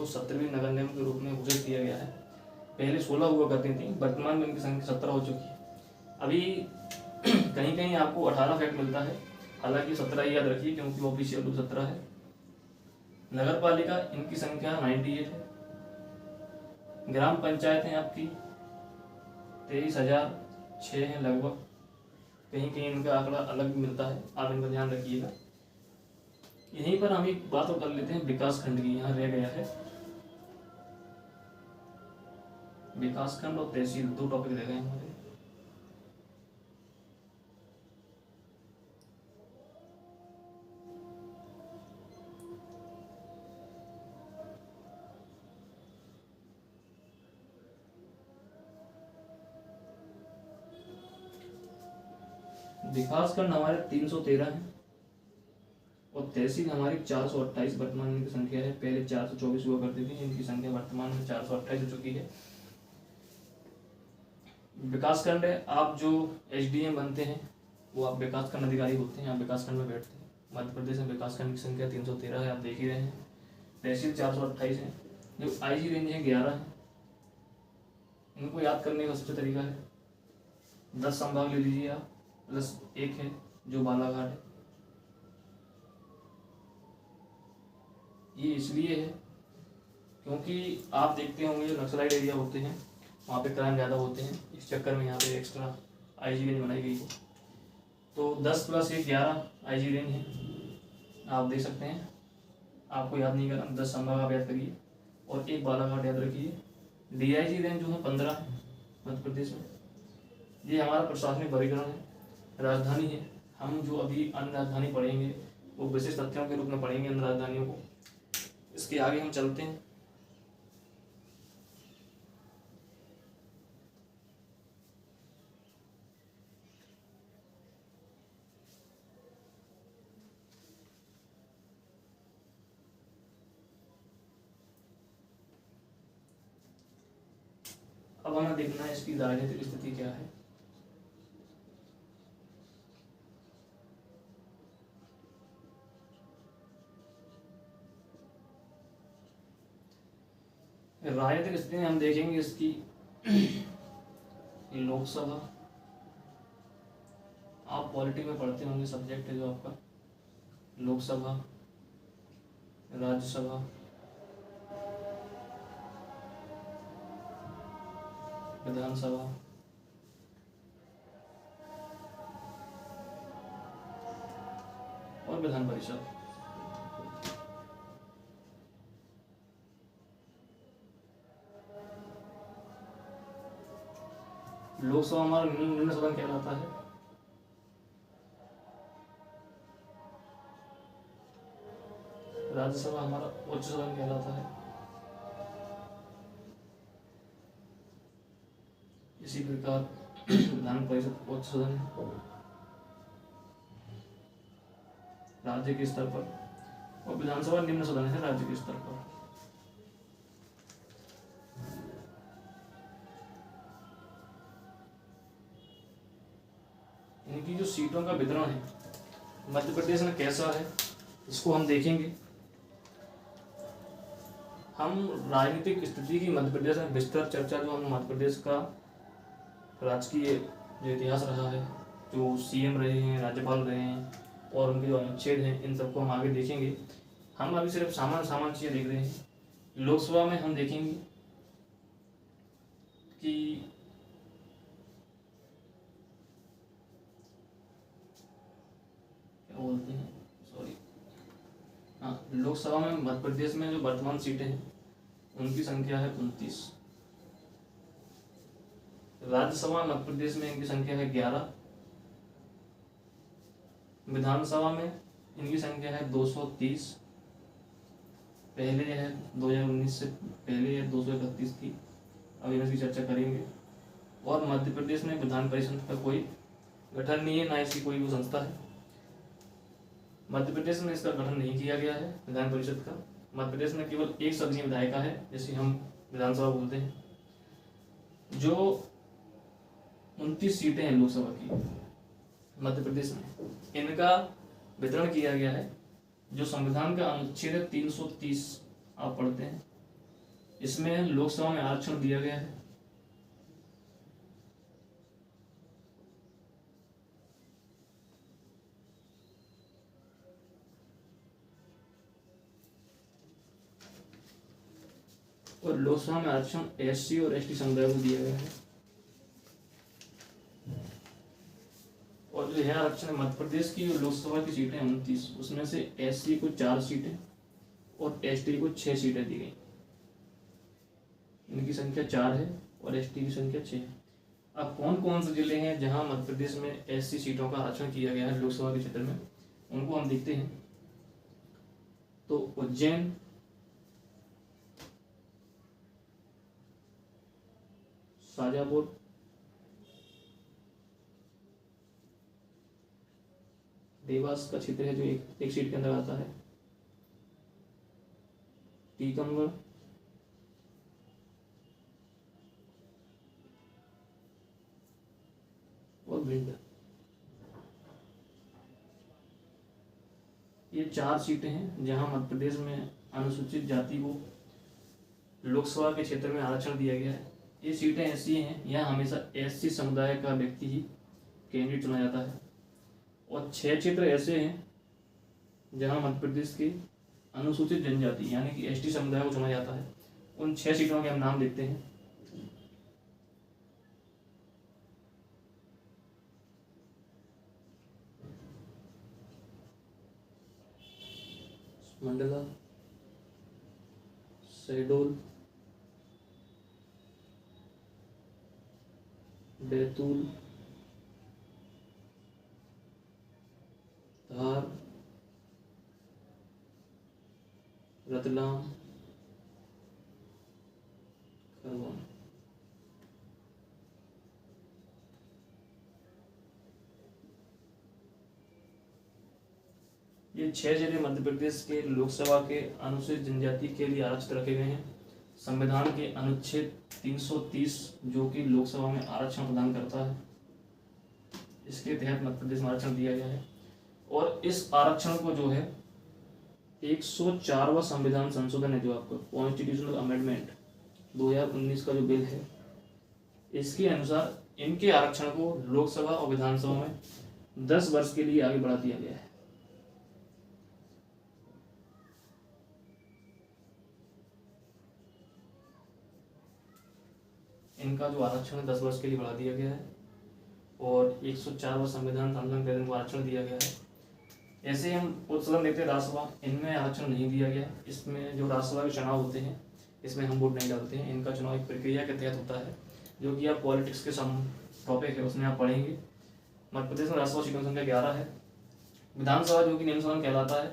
17वीं नगर निगम के रूप में घोषित किया गया है। पहले 16 हुआ करती थी, वर्तमान में इनकी संख्या 17 हो चुकी है। अभी कहीं कहीं आपको 18 फैक्ट मिलता है, हालांकि 17 ही याद रखिए क्योंकि ऑफिशियल रूप 17 है। नगर पालिका इनकी संख्या 98 है। ग्राम पंचायत है आपकी 23,006 है लगभग। कहीं कहीं इनका आंकड़ा अलग भी मिलता है, आप इनका ध्यान रखिएगा। यहीं पर हम एक बात और कर लेते हैं विकास खंड की। यहाँ रह गया है विकास खंड और तहसील, 2 टॉपिक रह गए हमारे। विकासखंड हमारे 313 है और तहसील हमारी 428 वर्तमान इनकी संख्या है। पहले 424 हुआ करती थी, इनकी संख्या वर्तमान में 428 हो चुकी है। विकासखंड है, आप जो एसडीएम बनते हैं वो आप विकासखंड अधिकारी होते हैं, आप विकासखंड में बैठते हैं। मध्य प्रदेश में विकासखंड की संख्या 313 है, आप देख ही रहे हैं। तहसील 428 है। जो आईजी रेंज है 11 है। इनको याद करने का सबसे तरीका है 10 संभाग ले लीजिए आप, प्लस 1 है जो बालाघाट है। ये इसलिए है क्योंकि आप देखते होंगे जो नक्सलाइट एरिया होते हैं वहाँ पे क्राइम ज़्यादा होते हैं, इस चक्कर में यहाँ पे एक्स्ट्रा आईजी रेंज बनाई गई है। तो 10 + 1 11 आईजी रेंज है, आप देख सकते हैं। आपको याद नहीं करना, 10 संभाग आप याद करिए और 1 बालाघाट याद रखिए। डीआईजी रेंज जो है 15 है मध्य प्रदेश में। ये हमारा प्रशासनिक वर्गीकरण है। राजधानी है, हम जो अभी अन्य राजधानी पढ़ेंगे वो विशिष्ट तथ्यों के रूप में पढ़ेंगे अन्य राजधानियों को। इसके आगे हम चलते हैं। अब हमें देखना है इसकी राजनीतिक स्थिति क्या है। राजनीतिक स्थिति में हम देखेंगे इसकी लोकसभा, आप पॉलिटिक्स में पढ़ते होंगे, सब्जेक्ट है जो आपका लोकसभा, राज्यसभा, विधानसभा और विधान परिषद। लोकसभा हमारा निम्न सदन कहलाता है। राज्यसभा हमारा उच्च सदन कहलाता है। इसी प्रकार विधान परिषद उच्च सदन है राज्य के स्तर पर, और विधानसभा निम्न सदन है राज्य के स्तर पर। इनकी जो सीटों का वितरण है मध्य प्रदेश में कैसा है इसको हम देखेंगे। हम राजनीतिक स्थिति की मध्य प्रदेश में विस्तृत चर्चा जो हम मध्य प्रदेश का राजकीय जो इतिहास रहा है, जो सीएम रहे हैं, राज्यपाल रहे हैं और उनके जो अनुच्छेद हैं, इन सबको हम आगे देखेंगे। हम अभी सिर्फ सामान्य चीज़ें देख रहे हैं। लोकसभा में हम देखेंगे कि क्या बोलते हैं, सॉरी, हाँ, लोकसभा में मध्य प्रदेश में जो वर्तमान सीटें हैं उनकी संख्या है 29। राज्यसभा मध्य प्रदेश में इनकी संख्या है 11। विधानसभा में इनकी संख्या है 230। पहले है 2019 से पहले है 231 थी, अब इसकी चर्चा करेंगे। और मध्य प्रदेश में विधान परिषद का कोई गठन नहीं है, ना इसकी कोई वो संस्था है। मध्य प्रदेश में इसका गठन नहीं किया गया है विधान परिषद का। मध्य प्रदेश में केवल एक सदनीय विधायिका है, जिसे हम विधानसभा बोलते हैं। जो 29 सीटें हैं लोकसभा की मध्य प्रदेश में, इनका वितरण किया गया है। जो संविधान का अनुच्छेद 330 आप पढ़ते हैं, इसमें लोकसभा में आरक्षण दिया गया है। और लोकसभा में आरक्षण एससी और एसटी समुदाय को दिया गया है। और जो है आरक्षण मध्य प्रदेश की जो लोकसभा की सीटें 29, उसमें से एससी को 4 सीटें और एसटी को 6 सीटें दी गई। इनकी संख्या 4 है और एसटी की संख्या 6 है। अब कौन कौन से जिले हैं जहां मध्य प्रदेश में एससी सीटों का आरक्षण किया गया है लोकसभा के क्षेत्र में, उनको हम देखते हैं। तो उज्जैन, शाजापुर, देवास का क्षेत्र है जो एक सीट के अंदर आता है। टीकमगढ़, और भिंड, ये 4 सीटें हैं जहां मध्य प्रदेश में अनुसूचित जाति को लोकसभा के क्षेत्र में आरक्षण दिया गया है। ये सीटें ऐसी हैं यहाँ हमेशा एससी समुदाय का व्यक्ति ही कैंडिडेट चुना जाता है। और 6 क्षेत्र ऐसे हैं जहाँ मध्य प्रदेश के अनुसूचित जनजाति यानी कि एसटी समुदाय को चुना जाता है। उन 6 सीटों के हम नाम देखते हैं। मंडला, शहडोल, बैतूल, धार, रतलाम, खरगोन। ये 6 जिले मध्य प्रदेश के लोकसभा के अनुसूचित जनजाति के लिए आरक्षित रखे गए हैं। संविधान के अनुच्छेद 330 जो कि लोकसभा में आरक्षण प्रदान करता है, इसके तहत मध्य प्रदेश में आरक्षण दिया गया है। और इस आरक्षण को जो है 104वां संविधान संशोधन है, जो आपका कॉन्स्टिट्यूशनल अमेंडमेंट 2019 का जो बिल है, इसके अनुसार इनके आरक्षण को लोकसभा और विधानसभा में 10 वर्ष के लिए आगे बढ़ा दिया गया है। इनका जो आरक्षण है 10 वर्ष के लिए बढ़ा दिया गया है और 104वां संविधान संशोधन के को आरक्षण दिया गया है। ऐसे हम उच्च सदन देखते हैं राज्यसभा, इनमें आरक्षण नहीं दिया गया। इसमें जो राज्यसभा के चुनाव होते हैं इसमें हम वोट नहीं डालते हैं। इनका चुनाव एक प्रक्रिया के तहत होता है जो कि आप पॉलिटिक्स के सम टॉपिक है उसमें आप पढ़ेंगे। मध्य प्रदेश में राज्यसभा सीटों की संख्या 11 है। विधानसभा जो कि निम्न सदन कहलाता है,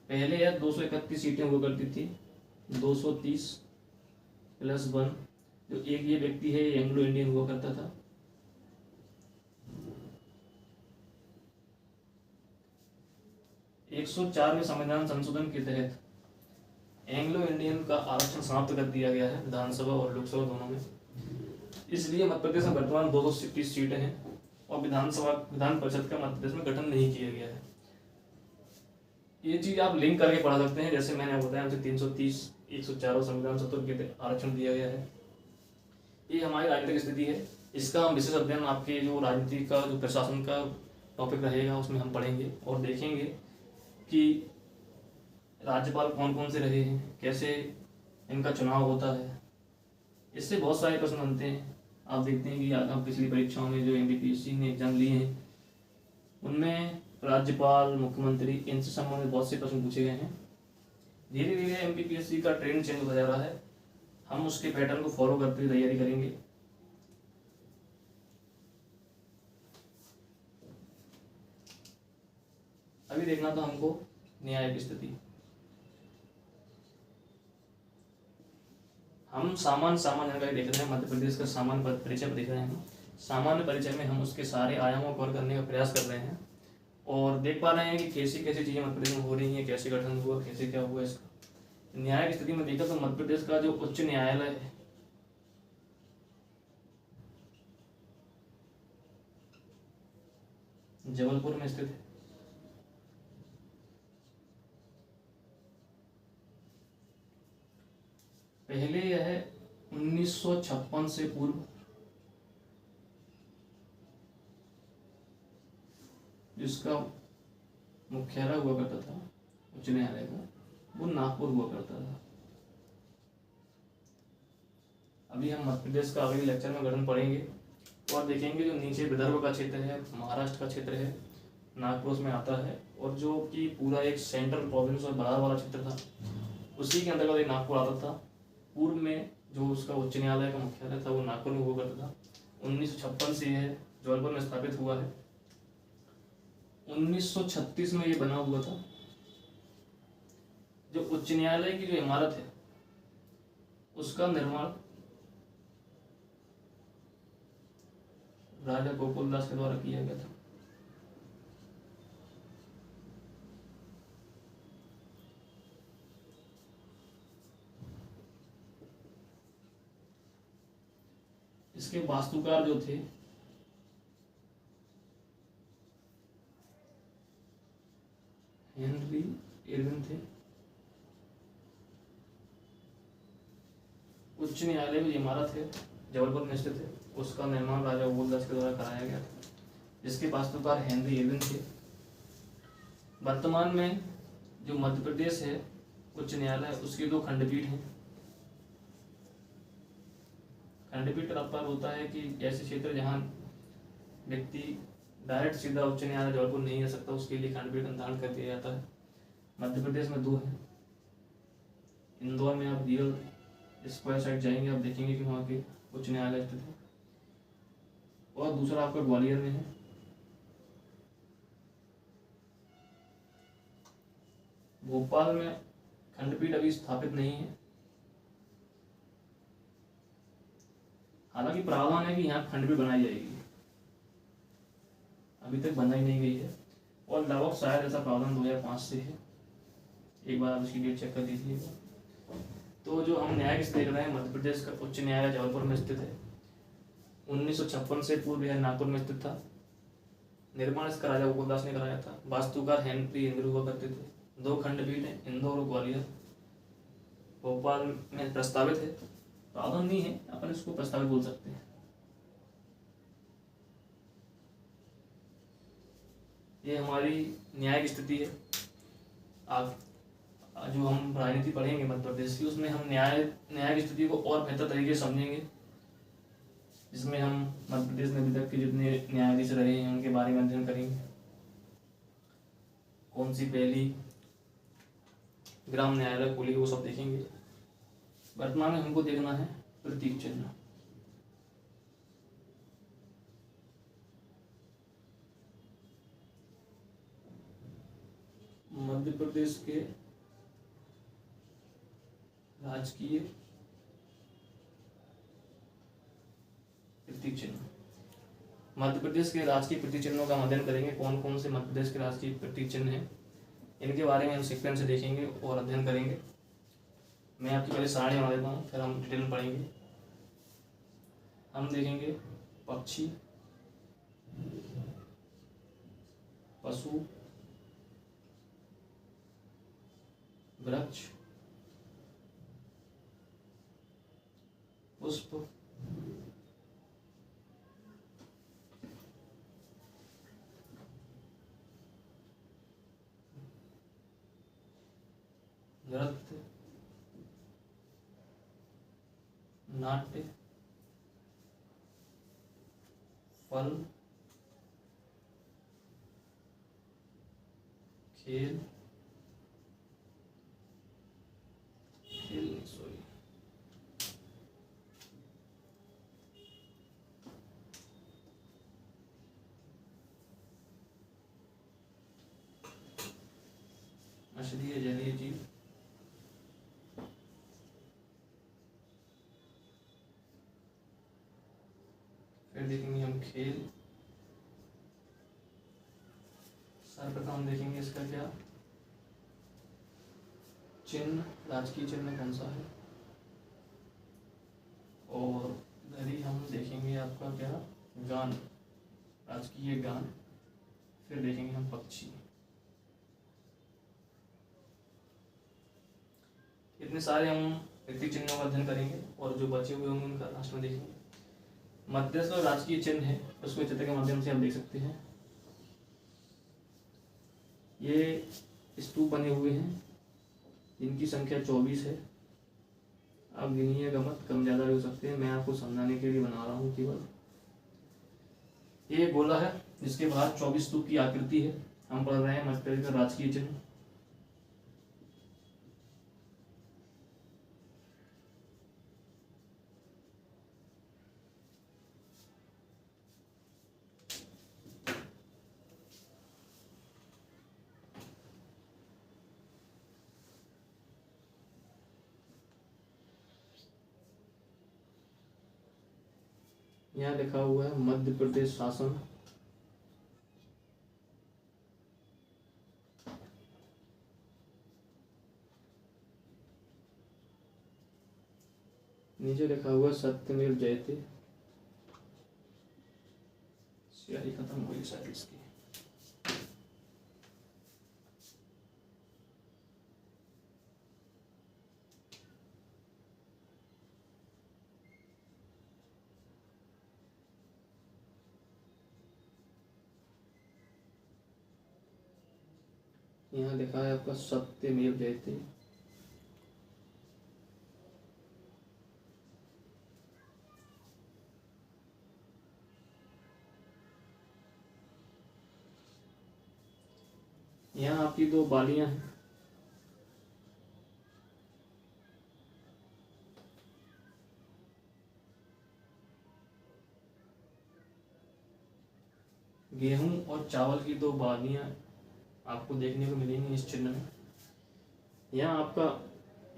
पहले यह 231 सीटें हुआ करती थी। 230 + 1 जो एक ये व्यक्ति है, ये एंग्लो इंडियन हुआ करता था। एक 104वें संविधान संशोधन के तहत एंग्लो इंडियन का आरक्षण समाप्त कर दिया गया है विधानसभा और लोकसभा दोनों में। इसलिए मध्य प्रदेश में वर्तमान 230 सीटें हैं और विधान परिषद का मध्य प्रदेश में गठन नहीं किया गया है। ये चीज आप लिंक करके पढ़ा सकते हैं। जैसे मैंने बताया हमसे 330 104वां संविधान संशोधन के तहत आरक्षण दिया गया है। ये हमारी राजनीतिक स्थिति है। इसका हम विशेष अध्ययन आपके जो राजनीति का जो प्रशासन का टॉपिक रहेगा उसमें हम पढ़ेंगे और देखेंगे कि राज्यपाल कौन कौन से रहे हैं, कैसे इनका चुनाव होता है। इससे बहुत सारे प्रश्न बनते हैं। आप देखते हैं कि आप पिछली परीक्षाओं में जो एनटीपीसी ने एग्जाम लिए हैं उनमें राज्यपाल, मुख्यमंत्री, इनसे संबंधित बहुत से प्रश्न पूछे गए हैं। धीरे धीरे एमपीपीएससी का ट्रेंड चेंज होता जा रहा है। हम उसके पैटर्न को फॉलो करते हुए तैयारी करेंगे। अभी देखना था हमको न्याय की स्थिति। हम सामान्य जानकारी देख रहे हैं। मध्य प्रदेश का सामान्य परिचय देख रहे हैं। सामान्य परिचय में हम उसके सारे आयामों को कवर करने का प्रयास कर रहे हैं और देख पा रहे हैं कि कैसी कैसी चीजें मध्य प्रदेश में हो रही हैं, कैसे गठन हुआ, कैसे क्या हुआ। इसका न्याय की स्थिति में देखा तो मध्य प्रदेश का जो उच्च न्यायालय है जबलपुर में स्थित है। पहले यह 1956 से पूर्व जिसका मुख्यालय हुआ करता था उच्च न्यायालय का, वो नागपुर हुआ करता था। अभी हम मध्य प्रदेश का अगले लेक्चर में गठन पढ़ेंगे और देखेंगे जो नीचे विदर्भ का क्षेत्र है, महाराष्ट्र का क्षेत्र है, नागपुर उसमें आता है और जो कि पूरा एक सेंट्रल प्रोविंस और बिहार वाला क्षेत्र था उसी के अंतर्गत एक नागपुर आता था। पूर्व में जो उसका उच्च न्यायालय का मुख्यालय था वो नागपुर में हुआ करता था। 1956 से यह जबलपुर में स्थापित हुआ है। 1936 में ये बना हुआ था। जो उच्च न्यायालय की जो इमारत है उसका निर्माण राजा गोकुल दास के द्वारा किया गया था। इसके वास्तुकार जो थे हेनरी इरविन थे। उच्च न्यायालय में इमारत है जबलपुर में स्थित है, उसका निर्माण राजा गोकुलदास के द्वारा कराया गया था, जिसके वास्तुकार हेनरी इरविन थे। वर्तमान में जो मध्य प्रदेश है उच्च न्यायालय, उसके 2 खंडपीठ हैं। खंडपीठ का तात्पर्य होता है कि ऐसे क्षेत्र जहाँ व्यक्ति डायरेक्ट सीधा उच्च न्यायालय जबलपुर नहीं जा सकता, उसके लिए खंडपीठ निर्धारण कर दिया जाता है। मध्य प्रदेश में 2 हैं। इंदौर में आप रियल स्क्वायर साइड जाएंगे, आप देखेंगे कि वहाँ के उच्च न्यायालय स्थित है, और दूसरा आपका ग्वालियर में है। भोपाल में खंडपीठ अभी स्थापित नहीं है, हालांकि प्रावधान है कि यहाँ खंडपीठ बनाई जाएगी, अभी तक बनाई नहीं गई है, और लगभग शायद ऐसा प्रावधान 2005 से है। एक बार आप इसकी डेट चेक कर लीजिएगा। तो जो हम न्यायाधीश देख रहे हैं मध्य प्रदेश का उच्च न्यायालय जबलपुर में स्थित है। 1956 से पूर्व यह नागपुर में स्थित था। निर्माण इसका राजा गोकुलदास ने कराया था। वास्तुकार हेनरी इरविन हुआ करते थे। 2 खंडपीठ हैं, इंदौर और ग्वालियर। भोपाल में प्रस्तावित है, प्रावधान नहीं है, अपन इसको प्रस्तावित बोल सकते हैं। ये हमारी न्यायिक स्थिति है। आप जो हम राजनीति पढ़ेंगे मध्य प्रदेश की, उसमें हम न्यायिक स्थिति को और बेहतर तरीके से समझेंगे, जिसमें हम मध्य प्रदेश में अभी तक के जितने न्यायाधीश रहे हैं उनके बारे में अध्ययन करेंगे। कौन सी पहली ग्राम न्यायालय खोली, वो सब देखेंगे। वर्तमान में हमको देखना है प्रतीक चिन्ह। मध्य प्रदेश के राजकीय प्रतीक चिन्ह। मध्य प्रदेश के राजकीय प्रतीक चिन्हों का अध्ययन करेंगे। कौन कौन से मध्य प्रदेश के राजकीय प्रतीक चिन्ह हैं, इनके बारे में हम सीक्वेंस से देखेंगे और अध्ययन करेंगे। मैं आपकी पहले सारणी बना देता हूँ, फिर हम डिटेल में पढ़ेंगे। हम देखेंगे पक्षी, पशु, वृक्ष, पुष्प, नृत्य, नाट्य, फल, खेल, मछली, जलीय जीव, फिर देखेंगे हम खेल। सर्वप्रथम देखेंगे इसका क्या चिन्ह, राजकीय चिन्ह कौन सा है, और इधर ही हम देखेंगे आपका क्या गान, राजकीय गान। फिर देखेंगे हम पक्षी। इतने सारे हम प्रतीक चिन्हों का अध्ययन करेंगे, और जो बचे हुए होंगे उनका लास्ट में देखेंगे। मध्य प्रदेश का राजकीय चिन्ह है, उसको चित्र के माध्यम से आप देख सकते हैं। ये स्तूप बने हुए हैं, इनकी संख्या 24 है। आप गिनिएगा मत, कम ज़्यादा भी हो सकते हैं, मैं आपको समझाने के लिए बना रहा हूँ केवल। ये गोला है जिसके बाहर 24 स्तूप की आकृति है। हम पढ़ रहे हैं मध्य प्रदेश का राजकीय चिन्ह। यहाँ लिखा हुआ है मध्य प्रदेश शासन। नीचे लिखा हुआ है सत्यमेव जयते। साइड इसकी। यहाँ लिखा है आपका सत्यमेव जयते। यहाँ आपकी दो बालियां हैं, गेहूं और चावल की दो बालियां आपको देखने को मिलेंगी इस चिन्ह में। यहाँ आपका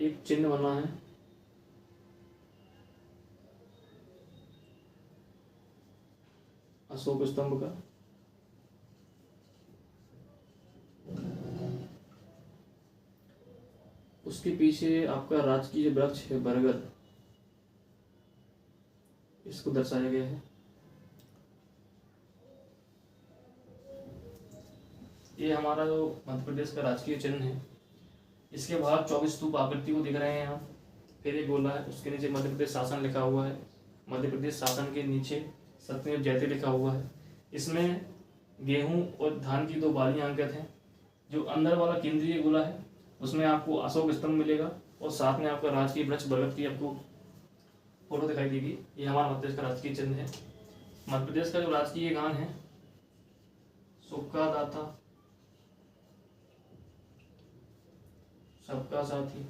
एक चिन्ह बना है अशोक स्तंभ का। उसके पीछे आपका राजकीय वृक्ष है बरगद, इसको दर्शाया गया है। ये हमारा जो मध्य प्रदेश का राजकीय चिन्ह है। इसके बाहर 24 स्तूप आकृति को दिख रहे हैं यहाँ। फिर एक गोला है, उसके नीचे मध्य प्रदेश शासन लिखा हुआ है। मध्य प्रदेश शासन के नीचे सत्यमेव जयते लिखा हुआ है। इसमें गेहूं और धान की दो बालियां अंकित हैं। जो अंदर वाला केंद्रीय गोला है उसमें आपको अशोक स्तंभ मिलेगा और साथ में आपका राजकीय वृक्ष बरगद की आपको फोटो दिखाई देगी। ये हमारा मध्य प्रदेश का राजकीय चिन्ह है। मध्य प्रदेश का जो राजकीय गान है, सुख का दाता सबका साथी,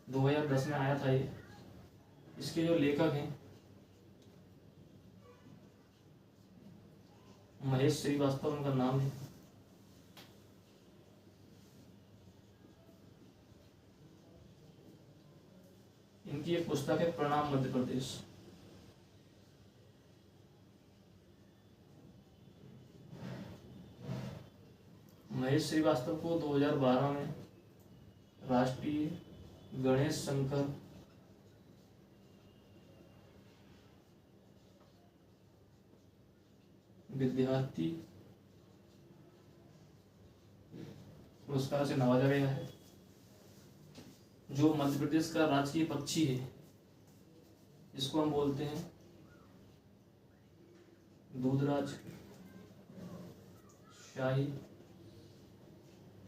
2010 में आया था ये। इसके जो लेखक हैं महेश श्रीवास्तव उनका नाम है। इनकी एक पुस्तक है प्रणाम मध्य प्रदेश। महेश श्रीवास्तव को 2012 में राष्ट्रीय गणेश शंकर विद्यार्थी पुरस्कार से नवाजा गया है। जो मध्य प्रदेश का राजकीय पक्षी है, जिसको हम बोलते हैं दूधराज शाही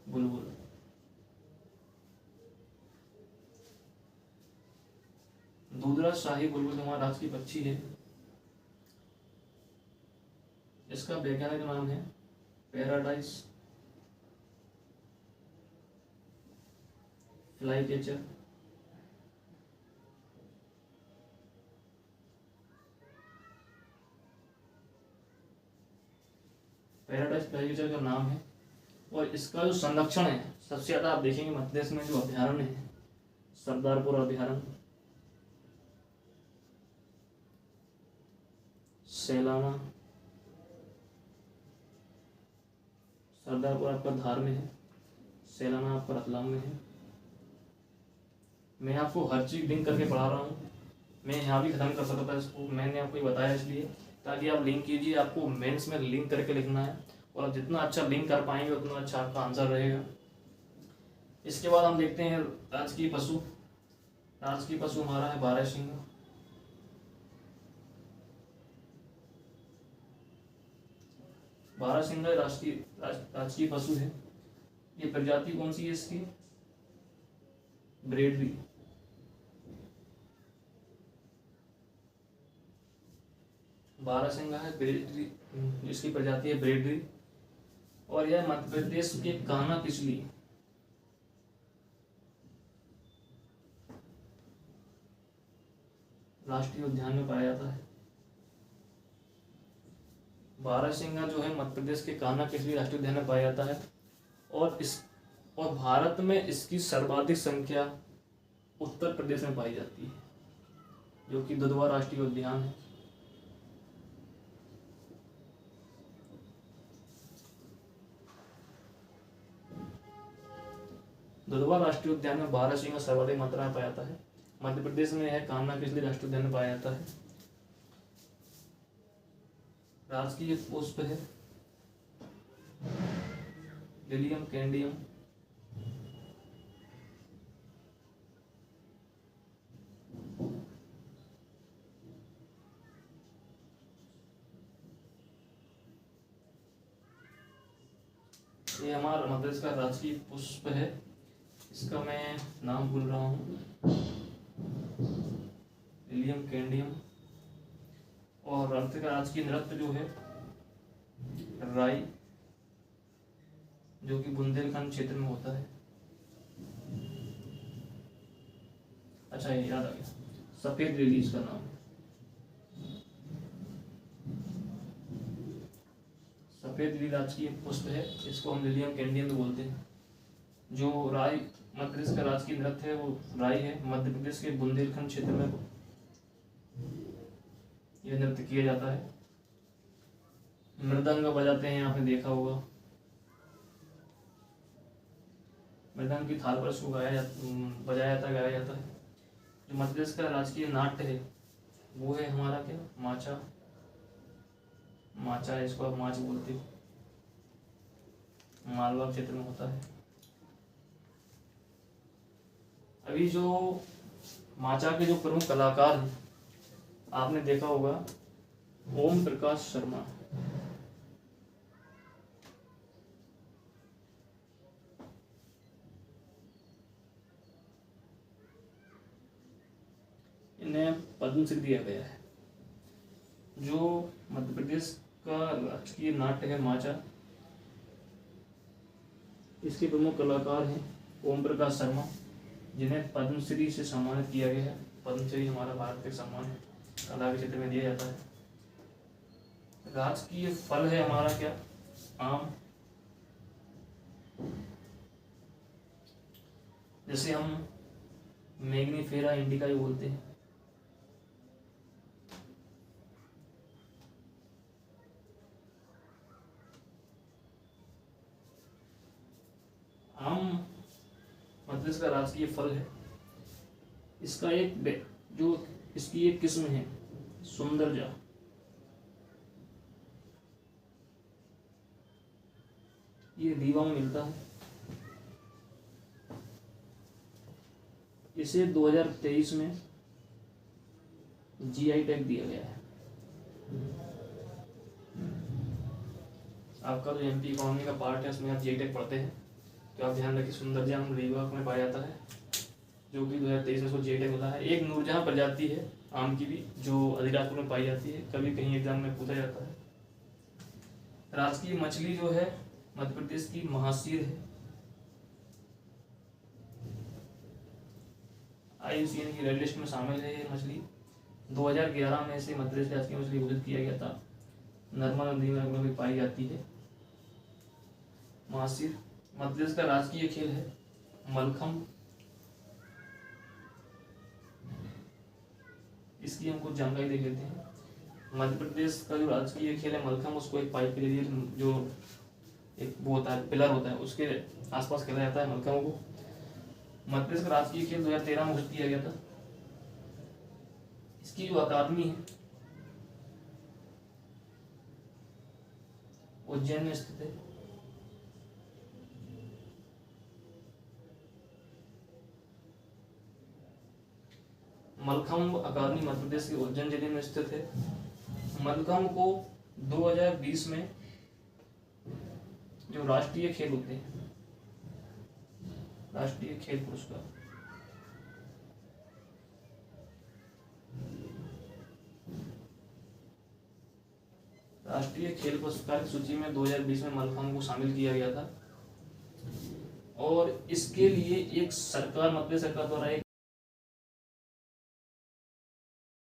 बुलबुल। दूधराज शाही बुलबुल हमारा राजकीय पक्षी है। इसका वैज्ञानिक नाम है पैराडाइस फ्लाईकैचर। पैराडाइस फ्लाईकैचर का नाम है। और इसका जो संरक्षण है, सबसे ज्यादा आप देखेंगे मध्य प्रदेश में जो अभ्यारण्य है, सरदारपुर अभ्यारण्य, सैलाना, सरदारपुर आपका धार में है, सैलाना आपका रतलाम में है। मैं आपको हर चीज लिंक करके पढ़ा रहा हूँ। मैं यहाँ भी खत्म कर सकता था इसको, मैंने आपको ये बताया इसलिए ताकि आप लिंक कीजिए। आपको मेंस में लिंक करके लिखना है और जितना अच्छा लिंक कर पाएंगे उतना अच्छा आपका आंसर रहेगा। इसके बाद हम देखते हैं राजकीय पशु। राजकीय पशु हमारा है बारहसिंगा। बारहसिंगा राजकीय पशु है। ये प्रजाति कौन सी है इसकी? ब्रेडरी। बारहसिंगा है ब्रेडरी, इसकी प्रजाति है ब्रेडरी। और यह मध्य प्रदेश के कान्हा किसली राष्ट्रीय उद्यान में पाया जाता है। बारहसिंगा जो है मध्य प्रदेश के कान्हा किसली राष्ट्रीय उद्यान में पाया जाता है। और भारत में इसकी सर्वाधिक संख्या उत्तर प्रदेश में पाई जाती है, जो कि दुधवा राष्ट्रीय उद्यान है। दुधवा राष्ट्रीय उद्यान में बारहसिंगा सर्वाधिक मात्रा में पाया जाता है। मध्य प्रदेश में यह कान्हा किस लिए राष्ट्रीय उद्यान पाया जाता है? राजकीय पुष्प है लिलियम कैंडियम, ये हमारा मध्य प्रदेश का राजकीय पुष्प है, इसका मैं नाम भूल रहा हूँ, लिलियम कैंडियम। और अर्थ का राजकीय नृत्य जो है राई, जो कि बुंदेलखंड क्षेत्र में होता है। अच्छा ये याद आ गया, सफेद लिली इसका नाम है। सफेद लिली राजकीय पुष्प है, इसको हम लिलियम कैंडियम तो बोलते हैं। जो राई मध्य प्रदेश का राजकीय नृत्य है वो राई है। मध्य प्रदेश के बुंदेलखंड क्षेत्र में यह नृत्य किया जाता है। मृदंग बजाते हैं, आपने देखा होगा, मृदंग की थाल पर इसको बजाया जाता गाया जाता है। जो मध्य प्रदेश का राजकीय नाट्य है वो है हमारा क्या, माचा। माचा है, इसको आप माच बोलते हो, मालवा क्षेत्र में होता है। अभी जो माचा के जो प्रमुख कलाकार हैं आपने देखा होगा, ओम प्रकाश शर्मा। इन्हें पद्मश्री दिया गया है। जो मध्य प्रदेश का राजकीय नाट्य है माचा, इसके प्रमुख कलाकार हैं ओम प्रकाश शर्मा, जिन्हें पद्मश्री से सम्मानित किया गया है। पद्मश्री हमारा भारत का सम्मान है, कला के क्षेत्र में दिया जाता है। राजकीय फल है हमारा क्या, आम। जैसे हम मैग्नीफेरा इंडिका भी बोलते हैं। आम मध्य प्रदेश का राजकीय फल है। इसका इसकी एक किस्म है सुंदरजा। ये रीवा में मिलता है। इसे 2023 में जीआई टैग दिया गया है। आपका जो एमपी इकोनॉमी का पार्ट है उसमें आप जीआई टैग पढ़ते हैं, तो आप ध्यान रखिए सुंदरजा रीवा में पाया जाता है, जो कि 2023 में उसको जीआई टैग मिला है। एक नूरजहां प्रजाति है आम की भी, जो अलीराजपुर में पाई जाती है, कभी कहीं एग्जाम में पूछा जाता है। राजकीय मछली जो है मध्य प्रदेश की महासीर है। IUCN की रेड लिस्ट में शामिल है ये मछली। 2011 में इसे मध्य प्रदेश की राजकीय मछली घोषित किया गया था। नर्मदा नदी में भी पाई जाती है महासीर। मध्य प्रदेश का राजकीय खेल है मलखम्ब। इसकी हम कुछ जानकारी देख लेते हैं। मध्य प्रदेश का जो राजकीय खेल है मलखम्ब, उसको एक पाइप के लिए जो एक वो होता है पिलर होता है उसके आसपास खेला जाता है मलखम्ब को। मध्य प्रदेश का राजकीय खेल 2013 में घोषित किया गया था। इसकी जो अकादमी है उज्जैन में स्थित है। मलखम्ब अकादमी मध्य प्रदेश के उज्जैन जिले में स्थित है। मलखम्ब को 2020 में जो राष्ट्रीय खेल होते हैं, राष्ट्रीय खेल पुरस्कार, राष्ट्रीय खेल पुरस्कार की सूची में 2020 में मलखम्ब को शामिल किया गया था। और इसके लिए एक सरकार, मध्य सरकार द्वारा एक